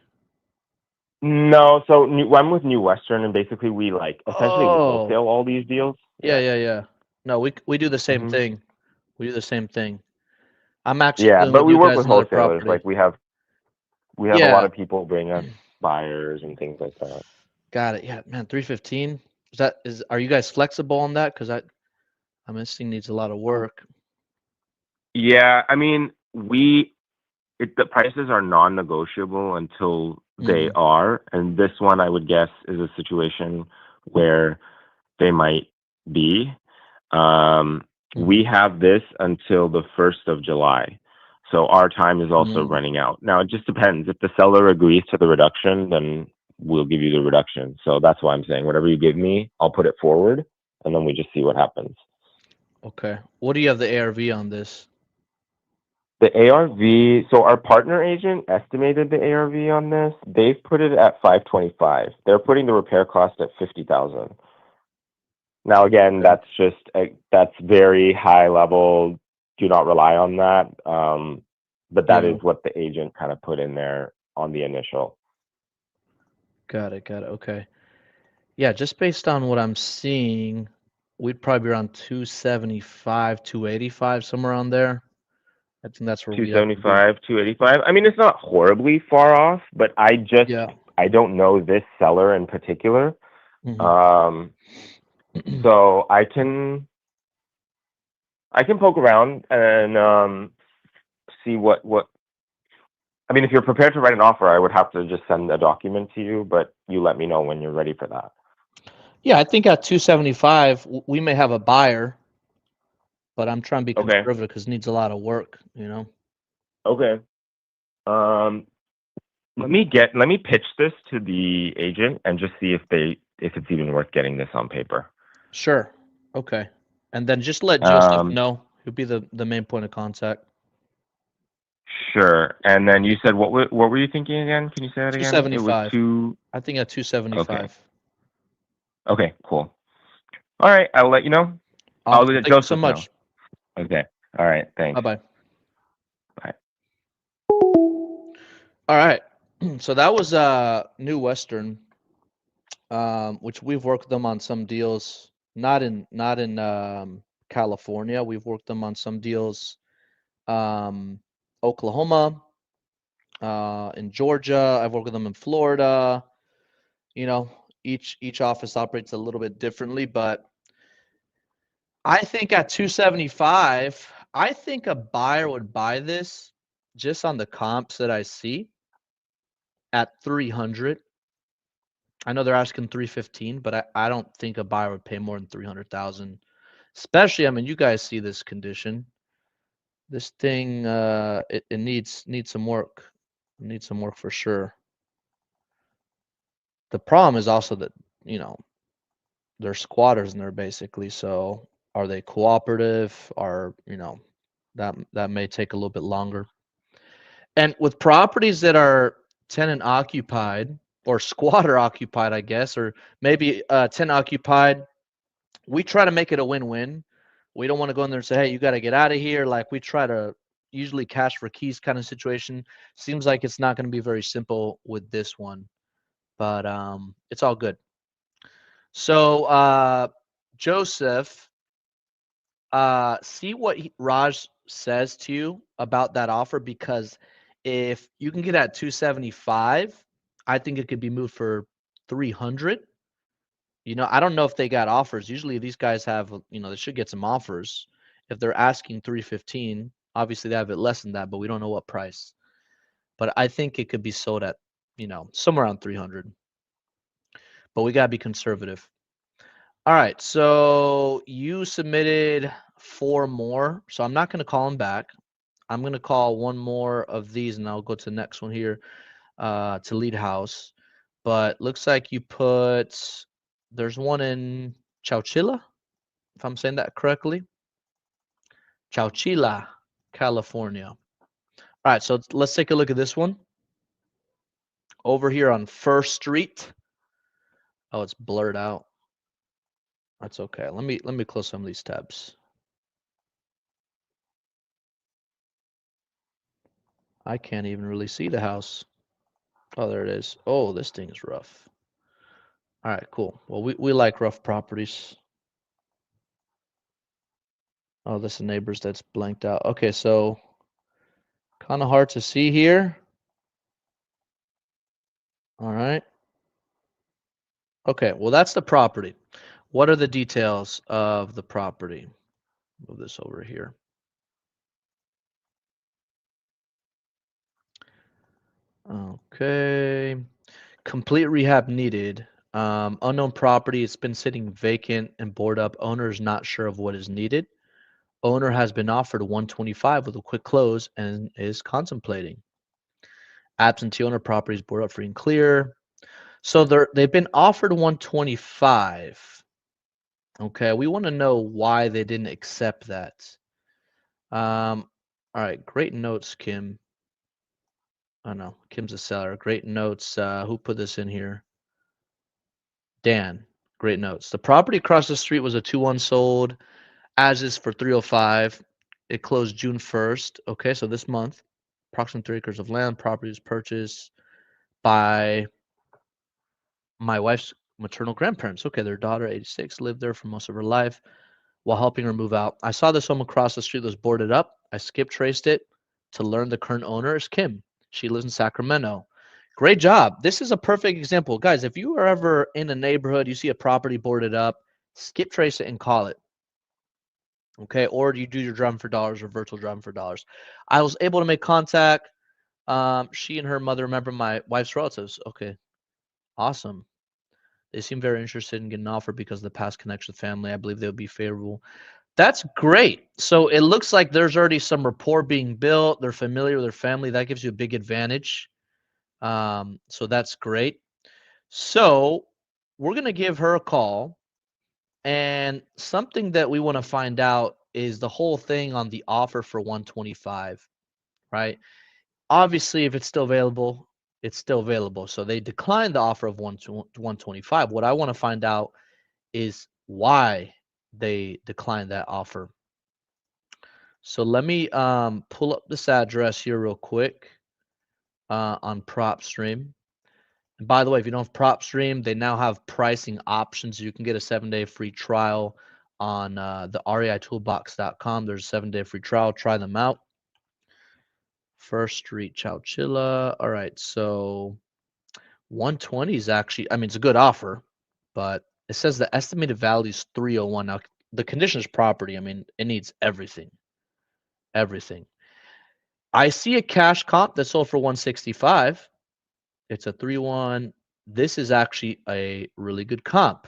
No, so I'm with New Western, and basically we essentially we Oh, wholesale all these deals. yeah. No, we do the same Mhm. thing. We do the same thing. I'm actually Yeah, dealing but with we you work guys with another wholesalers. property. Like we have a lot Yeah, of people bring us buyers and things like that. got it. Yeah, man, 315. Are you guys flexible on that? Because this thing needs a lot of work. Yeah, I mean, the prices are non-negotiable until they are, and this one I would guess is a situation where they might be. We have this until the 1st of July, so our time is also running out. Now it just depends. If the seller agrees to the reduction, then we'll give you the reduction. So that's why I'm saying whatever you give me, I'll put it forward, and then we just see what happens. Okay. What do you have the ARV on this? The ARV, so our partner agent estimated the ARV on this. They've put it at 525. They're putting the repair cost at 50,000. Now again, Okay. that's very high level. Do not rely on that. But that Yeah. is what the agent kind of put in there on the initial. Got it. Okay. Yeah, just based on what I'm seeing, we'd probably be around 275, 285, somewhere around there. I think that's where we have to be. 275, 285. I mean, it's not horribly far off, but I don't know this seller in particular. So I can poke around and see what. I mean, if you're prepared to write an offer, I would have to just send a document to you, but you let me know when you're ready for that. Yeah, I think at 275, we may have a buyer, but I'm trying to be Okay. conservative because it needs a lot of work, Okay. Let me pitch this to the agent and just see if it's even worth getting this on paper. Sure. Okay. And then just let Joseph know. He'll be the main point of contact. Sure. And then you said what were you thinking again? Can you say that again? 275. It was I think at 275. Okay, cool. All right, I'll let you know. I'll Awesome. let Thank you so Joseph know. much. Okay. All right. Thanks. Bye-bye. Bye. All right. So that was New Western, which we've worked them on some deals, not in California. We've worked them on some deals, Oklahoma, in Georgia. I've worked with them in Florida. You know, each office operates a little bit differently, but I think at 275, I think a buyer would buy this just on the comps that I see at 300. I know they're asking 315, but I don't think a buyer would pay more than 300,000. Especially, I mean, you guys see this condition. This thing, it needs some work. It needs some work for sure. The problem is also that, you know, they're squatters in there basically. So are they cooperative? Are, you know, that may take a little bit longer. And with properties that are tenant occupied or squatter occupied, I guess, or maybe tenant occupied, we try to make it a win-win. We don't want to go in there and say, hey, you got to get out of here. Like we try to usually cash for keys kind of situation. Seems like it's not going to be very simple with this one, but it's all good. So Joseph, see what Raj says to you about that offer, because if you can get at 275, I think it could be moved for 300. You know, I don't know if they got offers. Usually these guys have, you know, they should get some offers. If they're asking 315, obviously they have it less than that, but we don't know what price. But I think it could be sold at, you know, somewhere around 300. But we got to be conservative. All right, so you submitted 4 more. So I'm not going to call them back. I'm going to call one more of these and I'll go to the next one here, to Lead House. But looks like you put, there's one in Chowchilla, if I'm saying that correctly. Chowchilla, California. All right, so let's take a look at this one. Over here on First Street. Oh, it's blurred out. That's okay. Let me close some of these tabs. I can't even really see the house. Oh, there it is. Oh, this thing is rough. All right, cool. Well, we like rough properties. Oh, this is neighbors that's blanked out. Okay, so kind of hard to see here. All right. Okay, well, that's the property. What are the details of the property? Move this over here. Okay. Complete rehab needed. Unknown property. It's been sitting vacant and boarded up. Owner is not sure of what is needed. Owner has been offered 125 with a quick close and is contemplating. Absentee owner properties boarded up free and clear. So they've been offered 125. Okay, we want to know why they didn't accept that. All right, great notes, Kim. Oh no, Kim's a seller. Great notes. Who put this in here? Dan. Great notes. The property across the street was a 2-1 sold, as is for 305. It closed June 1st. Okay, so this month, approximately 3 acres of land. Property was purchased by my wife's maternal grandparents. Okay, their daughter, 86, lived there for most of her life while helping her move out. I saw this home across the street that was boarded up. I skip traced it to learn the current owner is Kim. She lives in Sacramento. Great job. This is a perfect example. Guys, if you are ever in a neighborhood, you see a property boarded up, skip trace it and call it. Okay, or you do your driving for dollars or virtual driving for dollars. I was able to make contact. She and her mother remember my wife's relatives. Okay, awesome. They seem very interested in getting an offer because of the past connection with family. I believe they would be favorable. That's great. So it looks like there's already some rapport being built. They're familiar with their family. That gives you a big advantage. So that's great. So we're going to give her a call. And something that we want to find out is the whole thing on the offer for 125, right? Obviously, if it's still available, it's still available. So they declined the offer of 125. What I want to find out is why they declined that offer. So let me pull up this address here real quick on PropStream. And by the way, if you don't have PropStream, they now have pricing options. You can get a 7-day free trial on the reitoolbox.com. There's a 7-day free trial. Try them out. First Street Chowchilla. All right, so 120 is actually, I mean, it's a good offer, but it says the estimated value is 301. Now, the condition is property. I mean, it needs everything. Everything. I see a cash comp that sold for 165. It's a 3-1. This is actually a really good comp.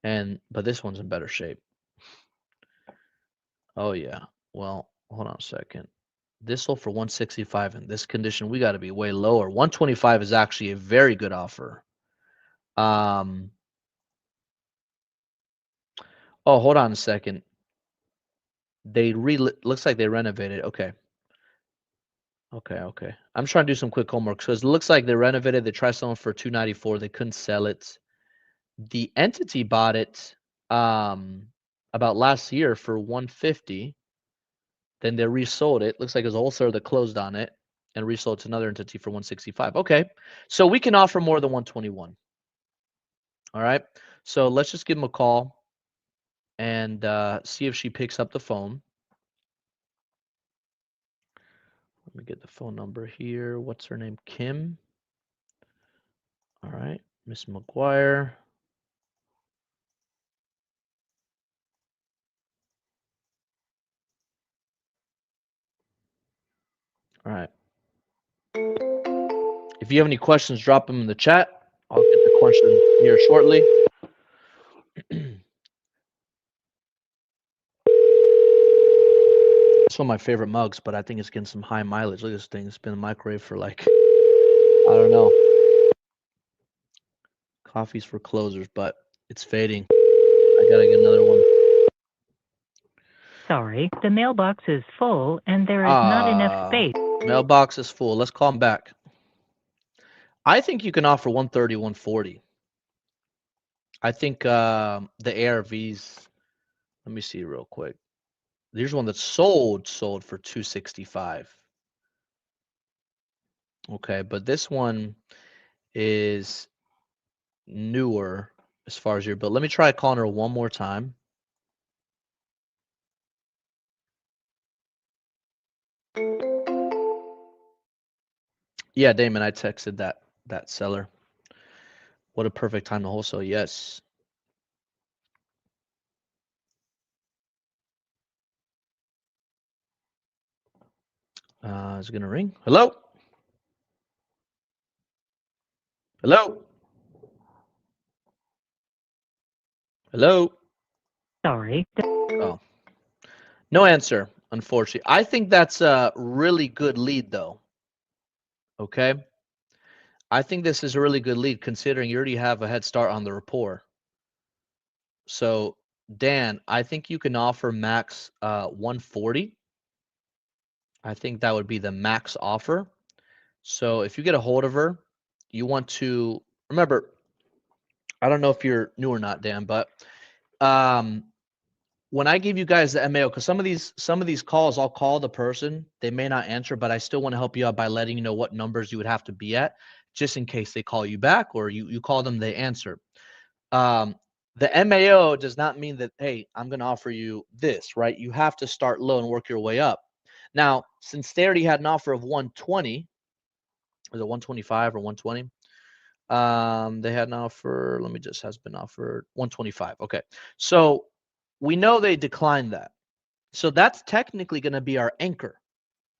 But this one's in better shape. Oh yeah. Well, hold on a second. This sold for 165 in this condition. We got to be way lower. 125 is actually a very good offer. Oh, hold on a second. Looks like they renovated. Okay. Okay. I'm trying to do some quick homework. So it looks like they renovated. They tried selling for 294. They couldn't sell it. The entity bought it about last year for 150. Then they resold it. Looks like it was a wholesaler that closed on it and resold to another entity for 165. Okay. So we can offer more than 121. All right. So let's just give them a call and see if she picks up the phone. Let me get the phone number here. What's her name? Kim. All right. Miss McGuire. All right. If you have any questions, drop them in the chat. I'll get the question here shortly. It's one of my favorite mugs, but I think it's getting some high mileage. Look at this thing. It's been in the microwave for like, I don't know. Coffee's for closers, but it's fading. I gotta get another one. Sorry, the mailbox is full and there is not enough space. Mailbox is full. Let's call him back. I think you can offer 130, 140. I think the ARVs, let me see real quick. There's one that sold for 265. Okay, but this one is newer as far as your bill. Let me try calling her one more time. Yeah, Damon, I texted that seller. What a perfect time to wholesale. Yes. Is it gonna ring? Hello? Hello? Hello? Sorry. Oh. No answer, unfortunately. I think that's a really good lead, though. Okay? I think this is a really good lead considering you already have a head start on the rapport. So, Dan, I think you can offer max 140. I think that would be the max offer. So if you get a hold of her, you want to remember, I don't know if you're new or not, Dan, but when I give you guys the MAO, because some of these calls, I'll call the person, they may not answer, but I still want to help you out by letting you know what numbers you would have to be at, just in case they call you back or you call them, they answer. The MAO does not mean that, hey, I'm going to offer you this, right? You have to start low and work your way up. Now, since they already had an offer of 120, was it 125 or 120? They had an offer, has been offered 125. Okay. So we know they declined that. So that's technically going to be our anchor.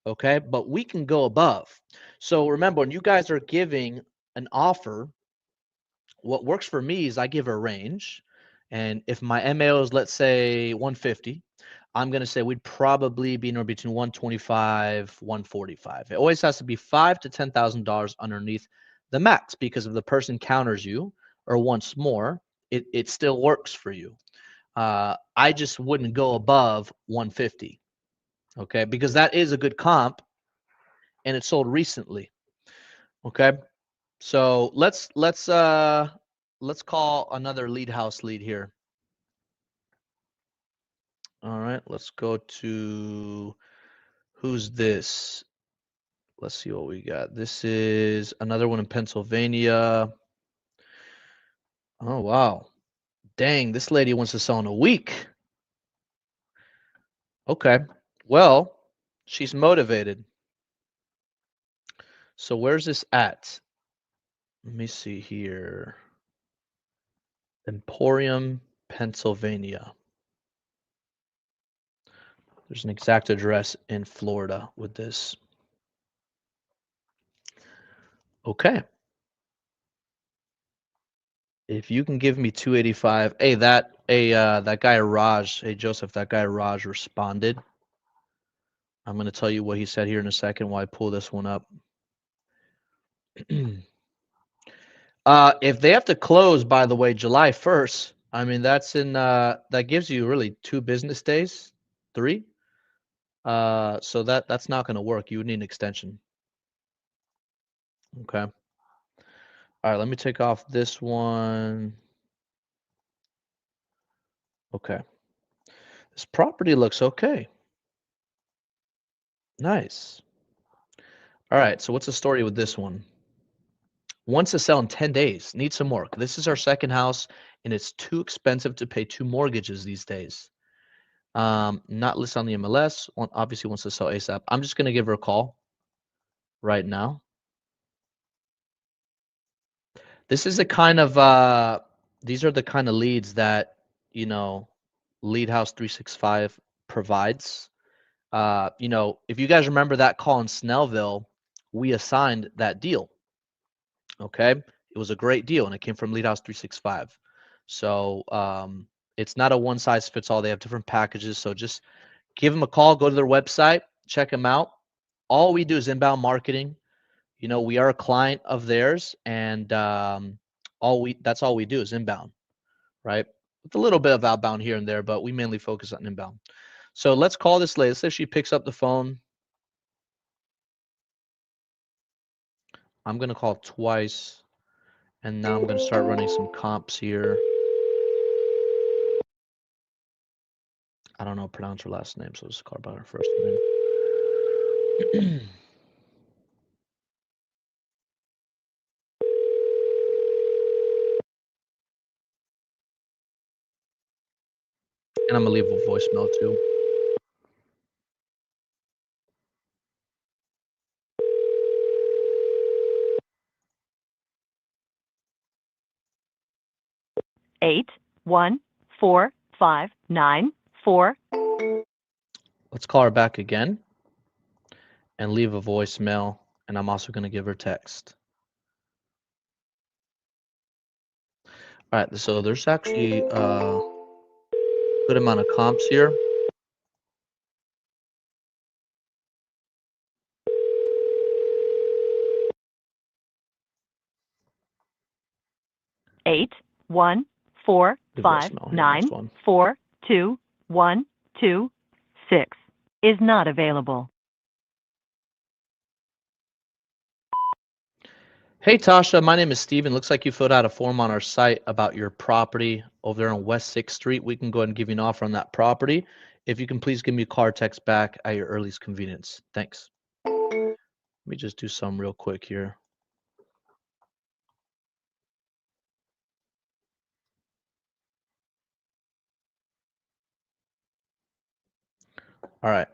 Okay. But we can go above. So remember, when you guys are giving an offer, what works for me is I give a range. And if my MAO is, let's say, 150, I'm going to say we'd probably be between 125, 145. It always has to be $5,000 to $10,000 underneath the max, because if the person counters you or wants more, it still works for you. I just wouldn't go above 150, okay? Because that is a good comp and it sold recently. Okay. So let's call another lead house lead here. All right, let's go to, who's this? Let's see what we got. This is another one in Pennsylvania. Oh, wow. Dang, this lady wants to sell in a week. Okay. Well, she's motivated. So where's this at? Let me see here. Emporium, Pennsylvania. There's an exact address in Florida with this. Okay. If you can give me 285, hey, that guy Raj, hey Joseph, that guy Raj responded. I'm going to tell you what he said here in a second while I pull this one up. If they have to close, by the way, July 1st, I mean that's in that gives you really 2 business days, 3. So that's not going to work. You would need an extension. Okay. All right, let me take off this one. Okay. This property looks okay. Nice. All right, so what's the story with this one? Wants to sell in 10 days. Needs some work. This is our second house, and it's too expensive to pay 2 mortgages these days. Not listed on the MLS. Obviously wants to sell ASAP. I'm just going to give her a call right now. This is the kind of these are the kind of leads that, you know, Lead House 365 provides. You know, if you guys remember that call in Snellville, we assigned that deal. Okay, it was a great deal, and it came from Lead House 365. So it's not a one size fits all. They have different packages. So just give them a call. Go to their website. Check them out. All we do is inbound marketing. You know, we are a client of theirs, and that's all we do is inbound, right? With a little bit of outbound here and there, but we mainly focus on inbound. So let's call this lady. Let's say she picks up the phone. I'm going to call twice, and now I'm going to start running some comps here. I don't know how to pronounce her last name, so just call her by her first name. And I'm going to leave a voicemail too. Eight, 1, 4, 5, 9, 4. Let's call her back again and leave a voicemail. And I'm also going to give her text. All right, so there's actually a good amount of comps here. Eight, 1, 4, The 5, voicemail here, 9, next one. 4, 2, 1, 2, 6 is not available. Hey, Tasha, my name is Steven. Looks like you filled out a form on our site about your property over there on West 6th Street. We can go ahead and give you an offer on that property. If you can please give me a call or text back at your earliest convenience. Thanks. Let me just do some real quick here. All right.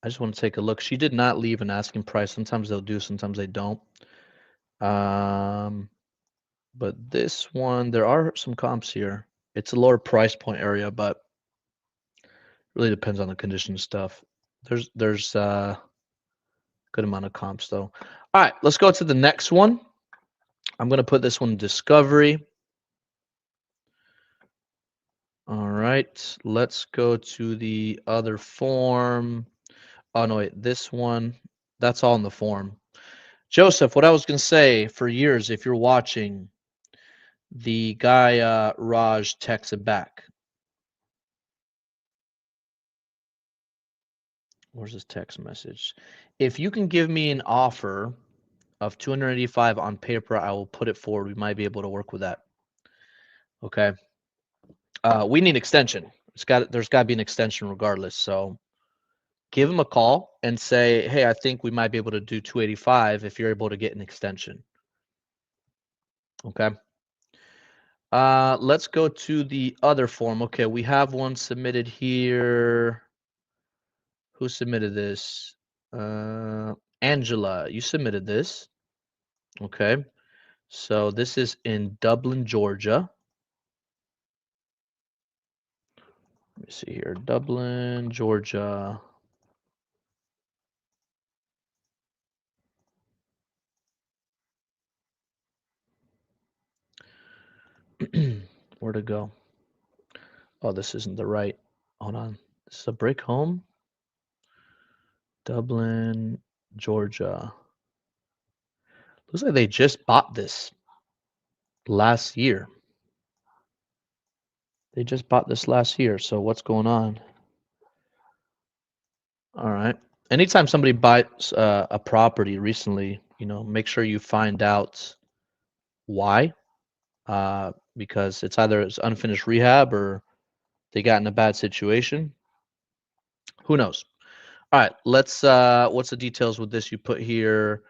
I just want to take a look. She did not leave an asking price. Sometimes they'll do, sometimes they don't. But this one, there are some comps here. It's a lower price point area, but really depends on the condition and stuff. There's good amount of comps though. All right, let's go to the next one. I'm going to put this one in Discovery. All right, let's go to the other form. Oh, no, wait, this one, that's all in the form. Joseph, what I was going to say, for years, if you're watching, the guy Raj texted back. Where's his text message? If you can give me an offer of 285 on paper, I will put it forward. We might be able to work with that. Okay. We need extension. There's got to be an extension regardless. So give him a call and say, hey, I think we might be able to do 285 if you're able to get an extension. Okay. Let's go to the other form. Okay, we have one submitted here. Who submitted this? Angela, you submitted this. Okay. So this is in Dublin, Georgia. Let me see here. Dublin, Georgia. Where to go? Oh, this isn't the right. Hold on. This is a brick home. Dublin, Georgia. Looks like they just bought this last year. They just bought this last year. So what's going on? All right. Anytime somebody buys a property recently, make sure you find out why. Because it's either it's unfinished rehab or they got in a bad situation. Who knows? All right. Let's. What's the details with this? You put here.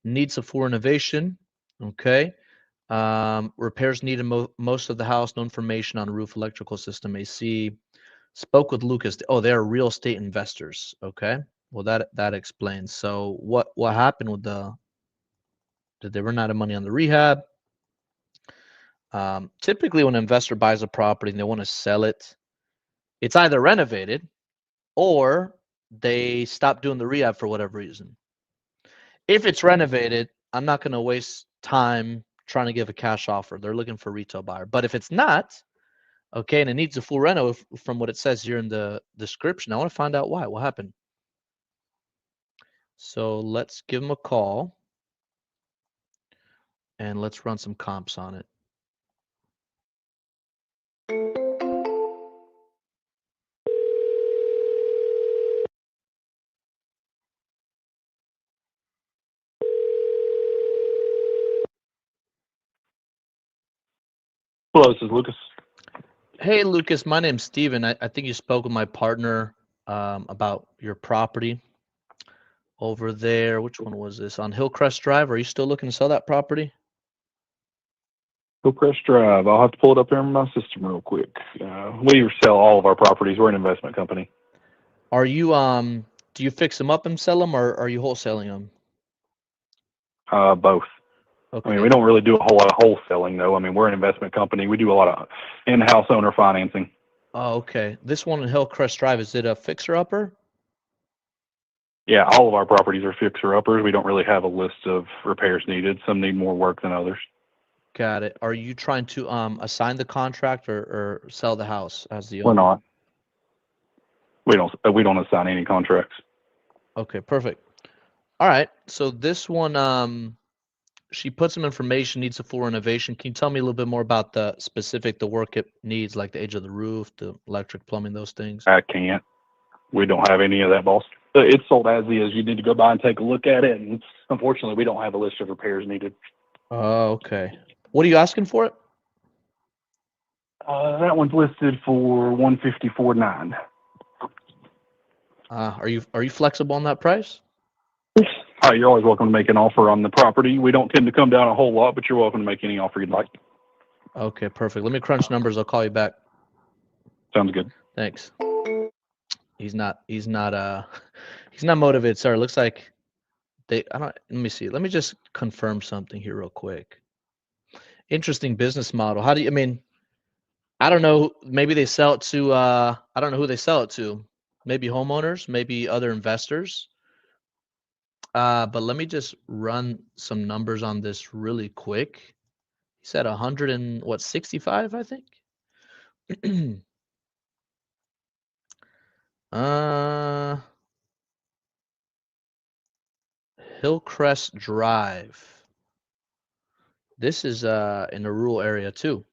Needs a full renovation. Okay. Repairs needed most of the house. No information on roof, electrical system, AC. Spoke with Lucas. Oh, they're real estate investors. Okay. Well, that explains. So what happened with did they run out of money on the rehab? Typically, when an investor buys a property and they want to sell it, it's either renovated or they stop doing the rehab for whatever reason. If it's renovated, I'm not going to waste time trying to give a cash offer. They're looking for a retail buyer. But if it's not, okay, and it needs a full reno from what it says here in the description, I want to find out why. What happened? So let's give them a call and let's run some comps on it. Hello, this is Lucas. Hey, Lucas, my name's Steven. I think you spoke with my partner about your property over there. Which one was this? On Hillcrest Drive. Are you still looking to sell that property? Hillcrest Drive. I'll have to pull it up here in my system real quick. We sell all of our properties. We're an investment company. Are you do you fix them up and sell them, or are you wholesaling them? Both. Okay. I mean, we don't really do a whole lot of wholesaling, though. I mean, we're an investment company. We do a lot of in-house owner financing. Oh, okay. This one in Hillcrest Drive, is it a fixer-upper? Yeah, all of our properties are fixer-uppers. We don't really have a list of repairs needed. Some need more work than others. Got it. Are you trying to assign the contract or sell the house as the owner? We're not. We don't assign any contracts. Okay, perfect. All right. So this one, she put some information, needs a full renovation. Can you tell me a little bit more about the work it needs, like the age of the roof, the electric, plumbing, those things? I can't. We don't have any of that, boss. It's sold as is. You need to go by and take a look at it. And unfortunately, we don't have a list of repairs needed. Oh, okay. What are you asking for it? That one's listed for $154,900. Are you flexible on that price? You're always welcome to make an offer on the property. We don't tend to come down a whole lot, but you're welcome to make any offer you'd like. Okay, perfect. Let me crunch numbers. I'll call you back. Sounds good. Thanks. He's not motivated, sir. Looks like let me see. Let me just confirm something here real quick. Interesting business model. I don't know. Maybe they sell it to I don't know who they sell it to. Maybe homeowners, maybe other investors. But let me just run some numbers on this really quick. He said 65, I think. Hillcrest Drive. This is in a rural area too.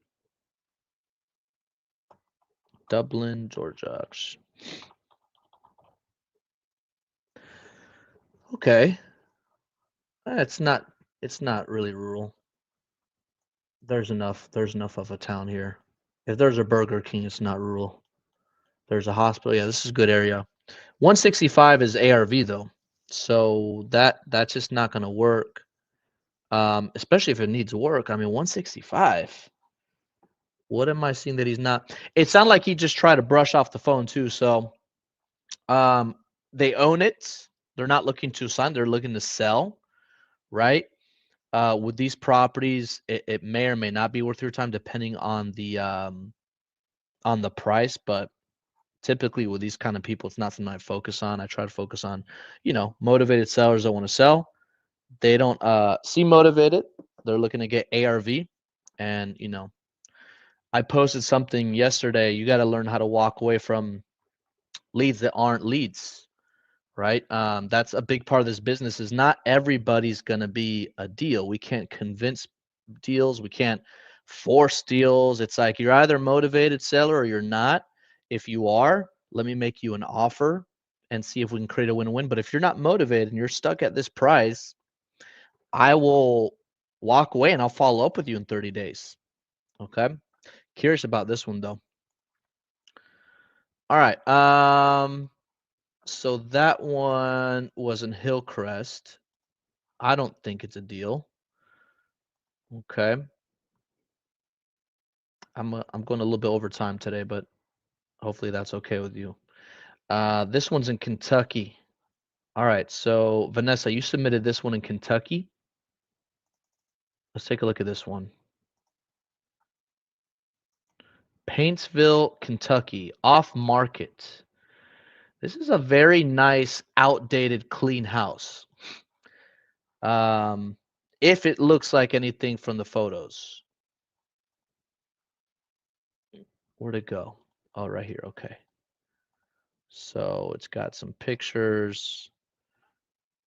Dublin, Georgia. Okay. It's not It's not really rural. There's enough of a town here. If there's a Burger King, it's not rural. There's a hospital. Yeah, this is a good area. 165 is ARV though. So that's just not gonna work. Especially if it needs work. I mean, 165. What am I seeing that he's not? It sounded like he just tried to brush off the phone too. So they own it. They're not looking to sign, they're looking to sell, right? With these properties, it may or may not be worth your time depending on the price, but typically with these kind of people, it's not something I focus on. I try to focus on, motivated sellers that want to sell. They don't seem motivated. They're looking to get ARV. And, I posted something yesterday. You got to learn how to walk away from leads that aren't leads, right? That's a big part of this business is not everybody's going to be a deal. We can't convince deals. We can't force deals. It's like you're either a motivated seller or you're not. If you are, let me make you an offer and see if we can create a win-win. But if you're not motivated and you're stuck at this price, I will walk away and I'll follow up with you in 30 days. Okay. Curious about this one though. All right. So that one was in Hillcrest. I don't think it's a deal. Okay. I'm going a little bit over time today, but hopefully that's okay with you. This one's in Kentucky. All right. So Vanessa, you submitted this one in Kentucky. Let's take a look at this one. Paintsville, Kentucky, off market. This is a very nice, outdated, clean house. If it looks like anything from the photos. Where'd it go? Oh, right here. Okay. So it's got some pictures.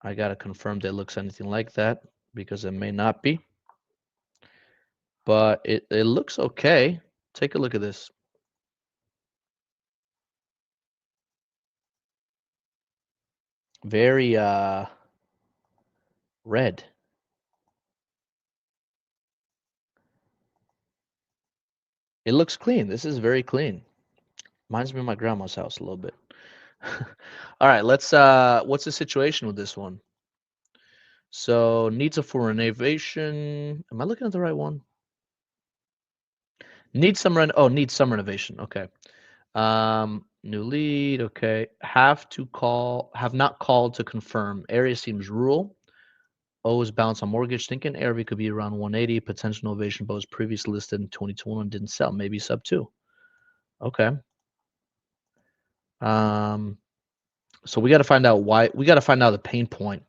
I got to confirm that it looks anything like that because it may not be. But it looks okay. Take a look at this. Very red. It looks clean. This is very clean. Reminds me of my grandma's house a little bit. All right, let's what's the situation with this one? So needs a full renovation. Am I looking at the right one? Needs some renovation. Okay. New lead, okay. Have not called to confirm. Area seems rural. Owes balance on mortgage. Thinking ARV could be around 180. Potential novation, but was previously listed in 2021, didn't sell. Maybe sub 2. Okay. So we got to find out why. We got to find out the pain point.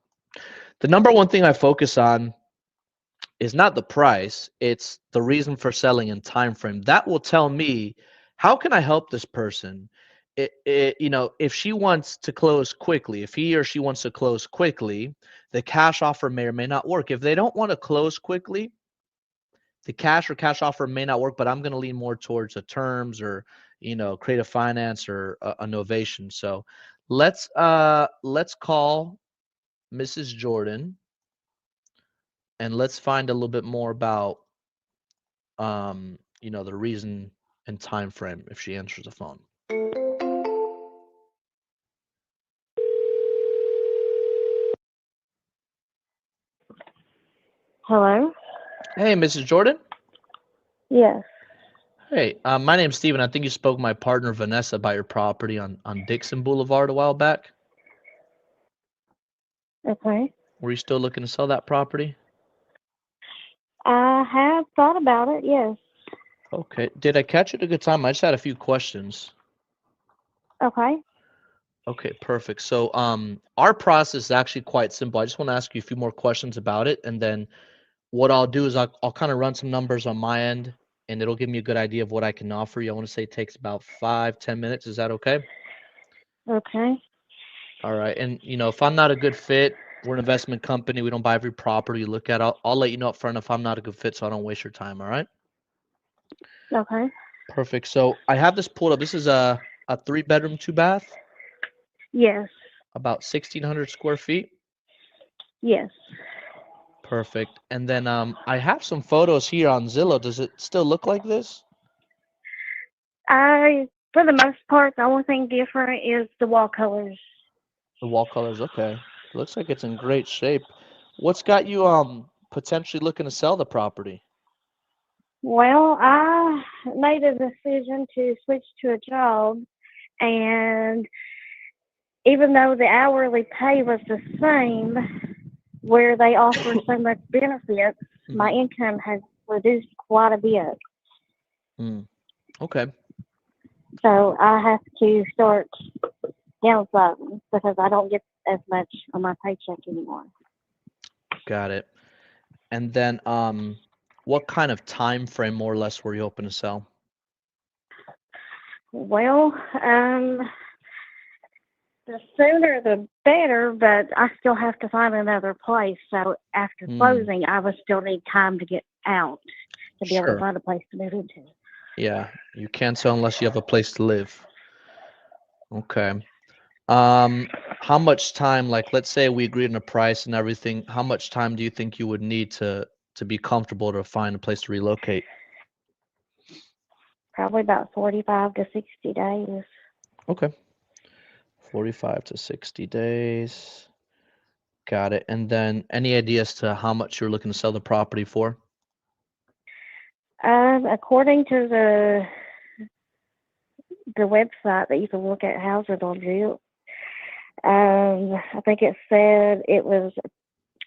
The number one thing I focus on is not the price, it's the reason for selling and time frame. That will tell me how can I help this person. If she wants to close quickly, if he or she wants to close quickly, the cash offer may or may not work. If they don't want to close quickly, the cash offer may not work, but I'm going to lean more towards the terms or creative finance or a novation. So let's call Mrs. Jordan and let's find a little bit more about the reason and time frame if she answers the phone. Hello? Hey, Mrs. Jordan. Yes. Hey, my name's Steven. I think you spoke to my partner Vanessa about your property on Dixon Boulevard a while back. Okay. Were you still looking to sell that property? I have thought about it, yes. Okay. Did I catch it at a good time? I just had a few questions. Okay. Okay, perfect. So our process is actually quite simple. I just want to ask you a few more questions about it, and then what I'll do is I'll kind of run some numbers on my end, and it'll give me a good idea of what I can offer you. I want to say it takes about 5-10 minutes. Is that okay? Okay. All right. And if I'm not a good fit, we're an investment company. We don't buy every property you look at. I'll let you know up front if I'm not a good fit, so I don't waste your time. All right. Okay. Perfect. So I have this pulled up. This is a 3-bedroom, 2-bath, Yes. about 1,600 square feet. Yes. Perfect. And then I have some photos here on Zillow. Does it still look like this? For the most part, the only thing different is the wall colors. The wall colors, okay. Looks like it's in great shape. What's got you potentially looking to sell the property? Well, I made a decision to switch to a job, and even though the hourly pay was the same, where they offer so much benefits, my income has reduced quite a bit. Okay. So I have to start downsizing because I don't get as much on my paycheck anymore. Got it. And then what kind of time frame more or less were you hoping to sell? Well, the sooner the better, but I still have to find another place. So after closing, I would still need time to get out to be able to find a place to move into. Yeah, you can't sell unless you have a place to live. Okay. How much time, like let's say we agreed on a price and everything, how much time do you think you would need to be comfortable to find a place to relocate? Probably about 45 to 60 days. Okay. 45 to 60 days. Got it. And then any ideas to how much you're looking to sell the property for? According to the website that you can look at houses on Zillow, I think it said it was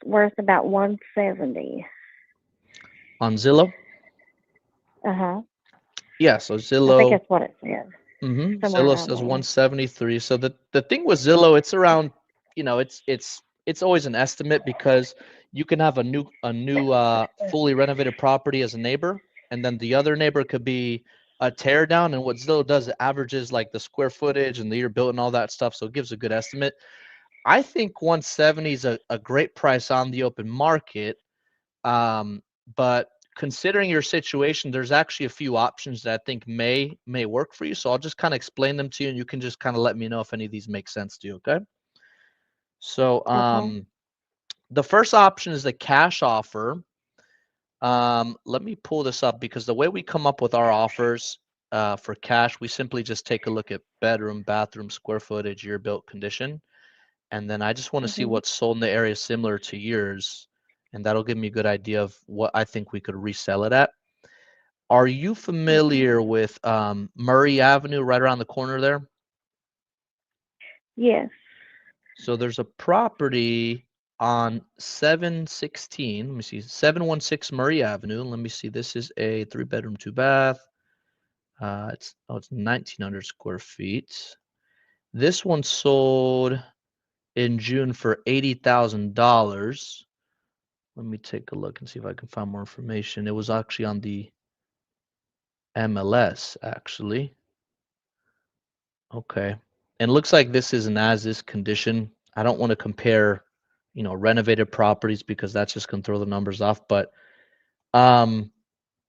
worth about 170. On Zillow? Yeah, so Zillow. I think that's what it said. Zillow says 173. So the thing with Zillow, it's around, it's always an estimate because you can have a new fully renovated property as a neighbor, and then the other neighbor could be a tear down. And what Zillow does, it averages like the square footage and the year built and all that stuff, so it gives a good estimate. I think 170 is a great price on the open market, but considering your situation, there's actually a few options that I think may work for you. So I'll just kind of explain them to you, and you can just kind of let me know if any of these make sense to you. Okay. So the first option is the cash offer. Let me pull this up because the way we come up with our offers for cash, we simply just take a look at bedroom, bathroom, square footage, year built condition. And then I just want to see what's sold in the area similar to yours. And that'll give me a good idea of what I think we could resell it at. Are you familiar with Murray Avenue right around the corner there? Yes. So there's a property on 716. Let me see, 716 Murray Avenue. Let me see. This is a 3-bedroom, 2-bath. It's 1,900 square feet. This one sold in June for $80,000. Let me take a look and see if I can find more information. It was actually on the MLS, actually. Okay. And it looks like this is an as-is condition. I don't want to compare, renovated properties because that's just going to throw the numbers off. But, I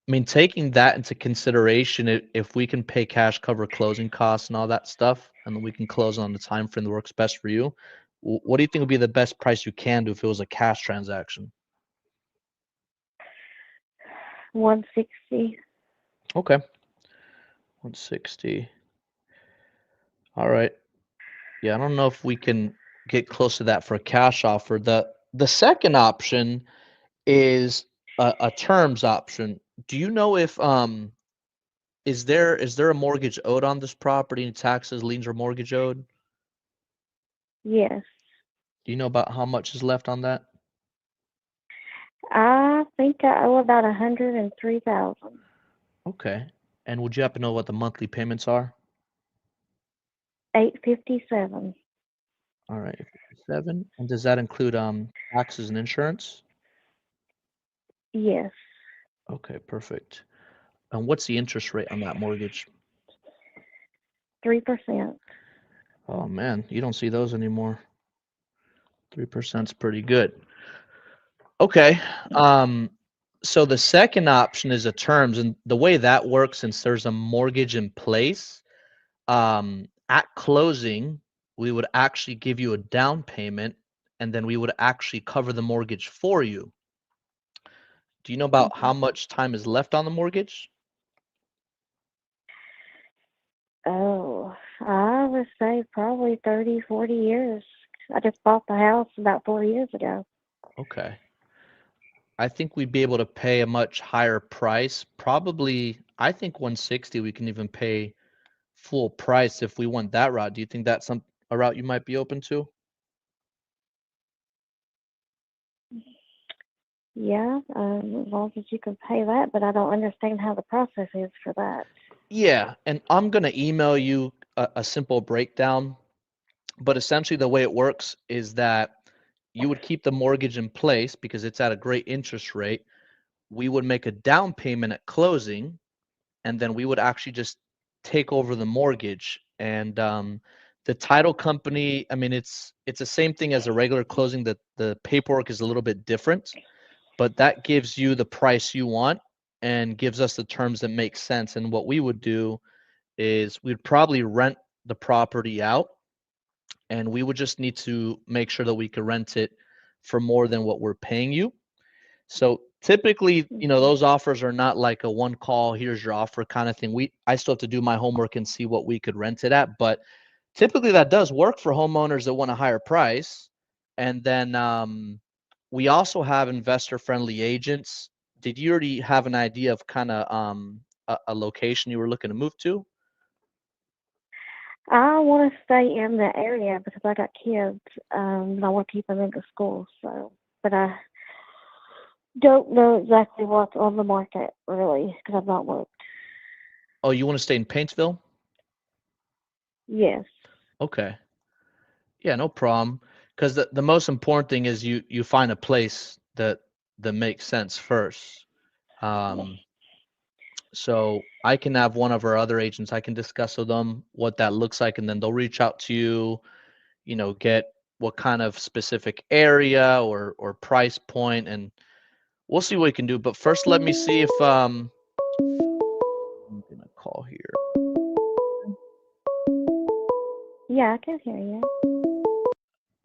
mean, taking that into consideration, if we can pay cash, cover closing costs and all that stuff, and then we can close on the time frame that works best for you, what do you think would be the best price you can do if it was a cash transaction? 160. Okay. 160. All right. Yeah, I don't know if we can get close to that for a cash offer. The second option is a terms option. Do you know if is there a mortgage owed on this property, any taxes, liens, or mortgage owed? Yes. Do you know about how much is left on that? I think I owe about 103,000. Okay. And would you happen to know what the monthly payments are? $857. All right, 57. And does that include taxes and insurance? Yes. Okay, perfect. And what's the interest rate on that mortgage? 3%. Oh man, you don't see those anymore. 3% is pretty good. Okay. So the second option is a terms, and the way that works, since there's a mortgage in place, at closing, we would actually give you a down payment, and then we would actually cover the mortgage for you. Do you know about how much time is left on the mortgage? Oh, I would say probably 30, 40 years. I just bought the house about 4 years ago. Okay. I think we'd be able to pay a much higher price. Probably, I think 160 we can even pay full price if we went that route. Do you think that's a route you might be open to? Yeah, as long as you can pay that, but I don't understand how the process is for that. Yeah, and I'm gonna email you a simple breakdown, but essentially the way it works is that you would keep the mortgage in place because it's at a great interest rate. We would make a down payment at closing, and then we would actually just take over the mortgage. And the title company, I mean, it's the same thing as a regular closing. The paperwork is a little bit different, but that gives you the price you want and gives us the terms that make sense. And what we would do is we'd probably rent the property out, and we would just need to make sure that we could rent it for more than what we're paying you. So typically, those offers are not like a one call, here's your offer kind of thing. I still have to do my homework and see what we could rent it at, but typically that does work for homeowners that want a higher price. And then we also have investor friendly agents. Did you already have an idea of kind of a location you were looking to move to? I want to stay in the area because I got kids, and I want to keep them in the school. So, but I don't know exactly what's on the market really because I've not looked. Oh, you want to stay in Paintsville? Yes. Okay. Yeah, no problem. Because the most important thing is you find a place that makes sense first. So I can have one of our other agents, I can discuss with them what that looks like, and then they'll reach out to you, get what kind of specific area or price point, and we'll see what we can do. But first, let me see if I'm gonna call here. Yeah, I can hear you.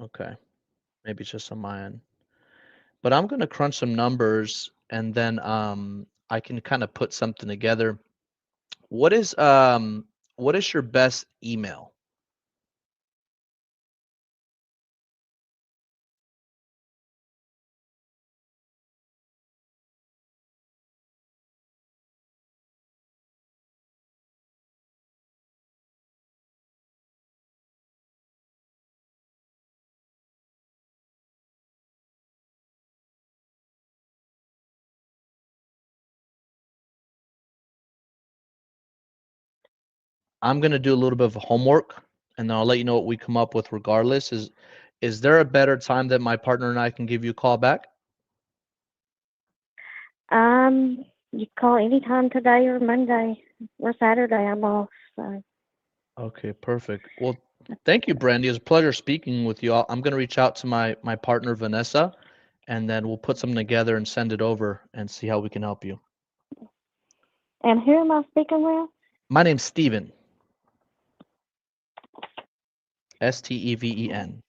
Okay, maybe it's just on my end. But I'm gonna crunch some numbers, and then I can kind of put something together. What is your best email? I'm gonna do a little bit of homework, and then I'll let you know what we come up with regardless. Is there a better time that my partner and I can give you a call back? You call anytime today or Monday or Saturday. I'm off. So. Okay, perfect. Well, thank you, Brandy. It was a pleasure speaking with you. I'm gonna reach out to my partner Vanessa, and then we'll put something together and send it over and see how we can help you. And who am I speaking with? My name's Steven. Steven.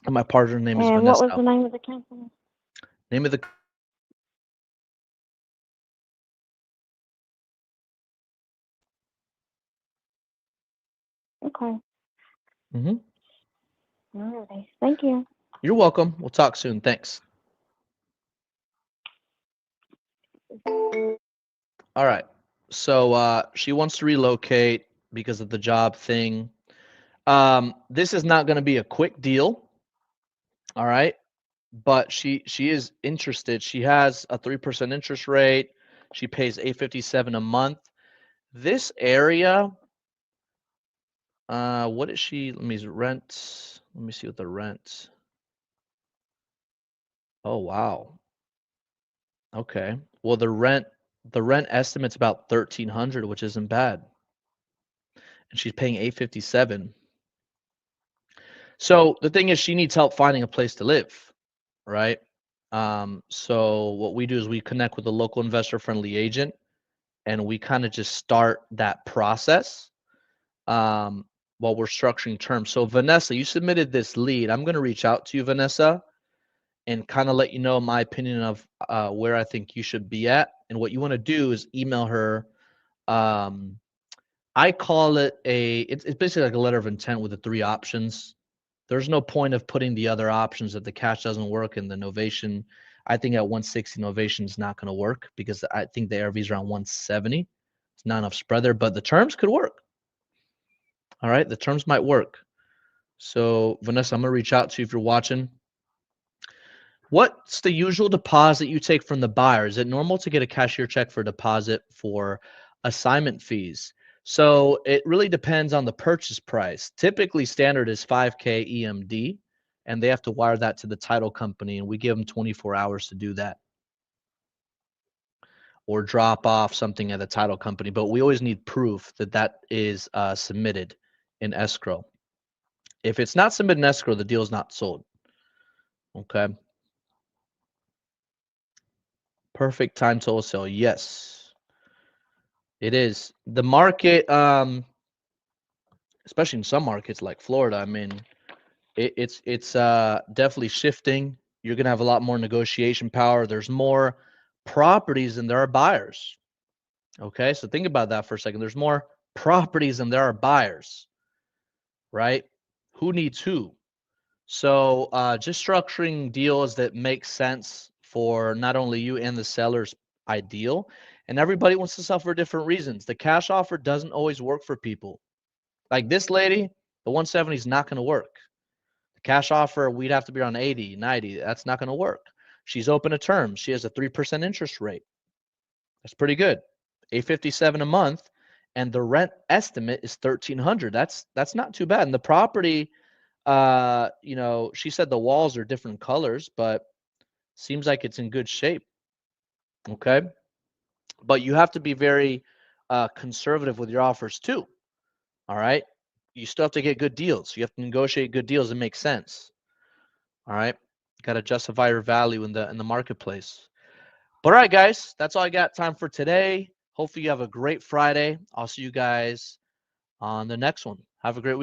And my partner's name is And Vanessa. what was the name of the company? Name of the Okay. Mhm. All right. Thank you. You're welcome. We'll talk soon. Thanks. All right. So she wants to relocate because of the job thing. This is not going to be a quick deal. All right. But she is interested. She has a 3% interest rate. She pays $857 a month. This area, what is she? Let me rent. Let me see what the rent. Oh wow. Okay. Well, the rent estimate's about 1,300, which isn't bad. And she's paying 857. So the thing is, she needs help finding a place to live, right? So what we do is we connect with a local investor-friendly agent, and we kind of just start that process while we're structuring terms. So Vanessa, you submitted this lead. I'm going to reach out to you, Vanessa, and kind of let you know my opinion of where I think you should be at. And what you want to do is email her. I call it it's basically like a letter of intent with the 3 options. There's no point of putting the other options if the cash doesn't work and the novation. I think at 160 novation is not going to work because I think the ARV is around 170. It's not enough spread there, but the terms could work. All right, the terms might work. So Vanessa, I'm going to reach out to you if you're watching. What's the usual deposit you take from the buyer? Is it normal to get a cashier check for deposit for assignment fees? So it really depends on the purchase price. Typically standard is 5K EMD, and they have to wire that to the title company, and we give them 24 hours to do that. Or drop off something at the title company, but we always need proof that that is submitted in escrow. If it's not submitted in escrow, the deal is not sold. Okay. Perfect time to wholesale. Yes, it is. The market, especially in some markets like Florida, I mean, it's definitely shifting. You're gonna have a lot more negotiation power. There's more properties than there are buyers. Okay, so think about that for a second. There's more properties than there are buyers, right? Who needs who? So just structuring deals that make sense for not only you and the seller's ideal. And everybody wants to sell for different reasons. The cash offer doesn't always work for people. Like this lady, the 170 is not going to work. The cash offer, we'd have to be around 80, 90. That's not going to work. She's open to terms. She has a 3% interest rate. That's pretty good. $857 a month, and the rent estimate is $1,300. That's not too bad. And the property, you know, she said the walls are different colors, but seems like it's in good shape. Okay, but you have to be very conservative with your offers too. All right, you still have to get good deals. You have to negotiate good deals that make sense. All right, got to justify your value in the marketplace. But all right, guys, that's all I got time for today. Hopefully you have a great Friday. I'll see you guys on the next one. Have a great week.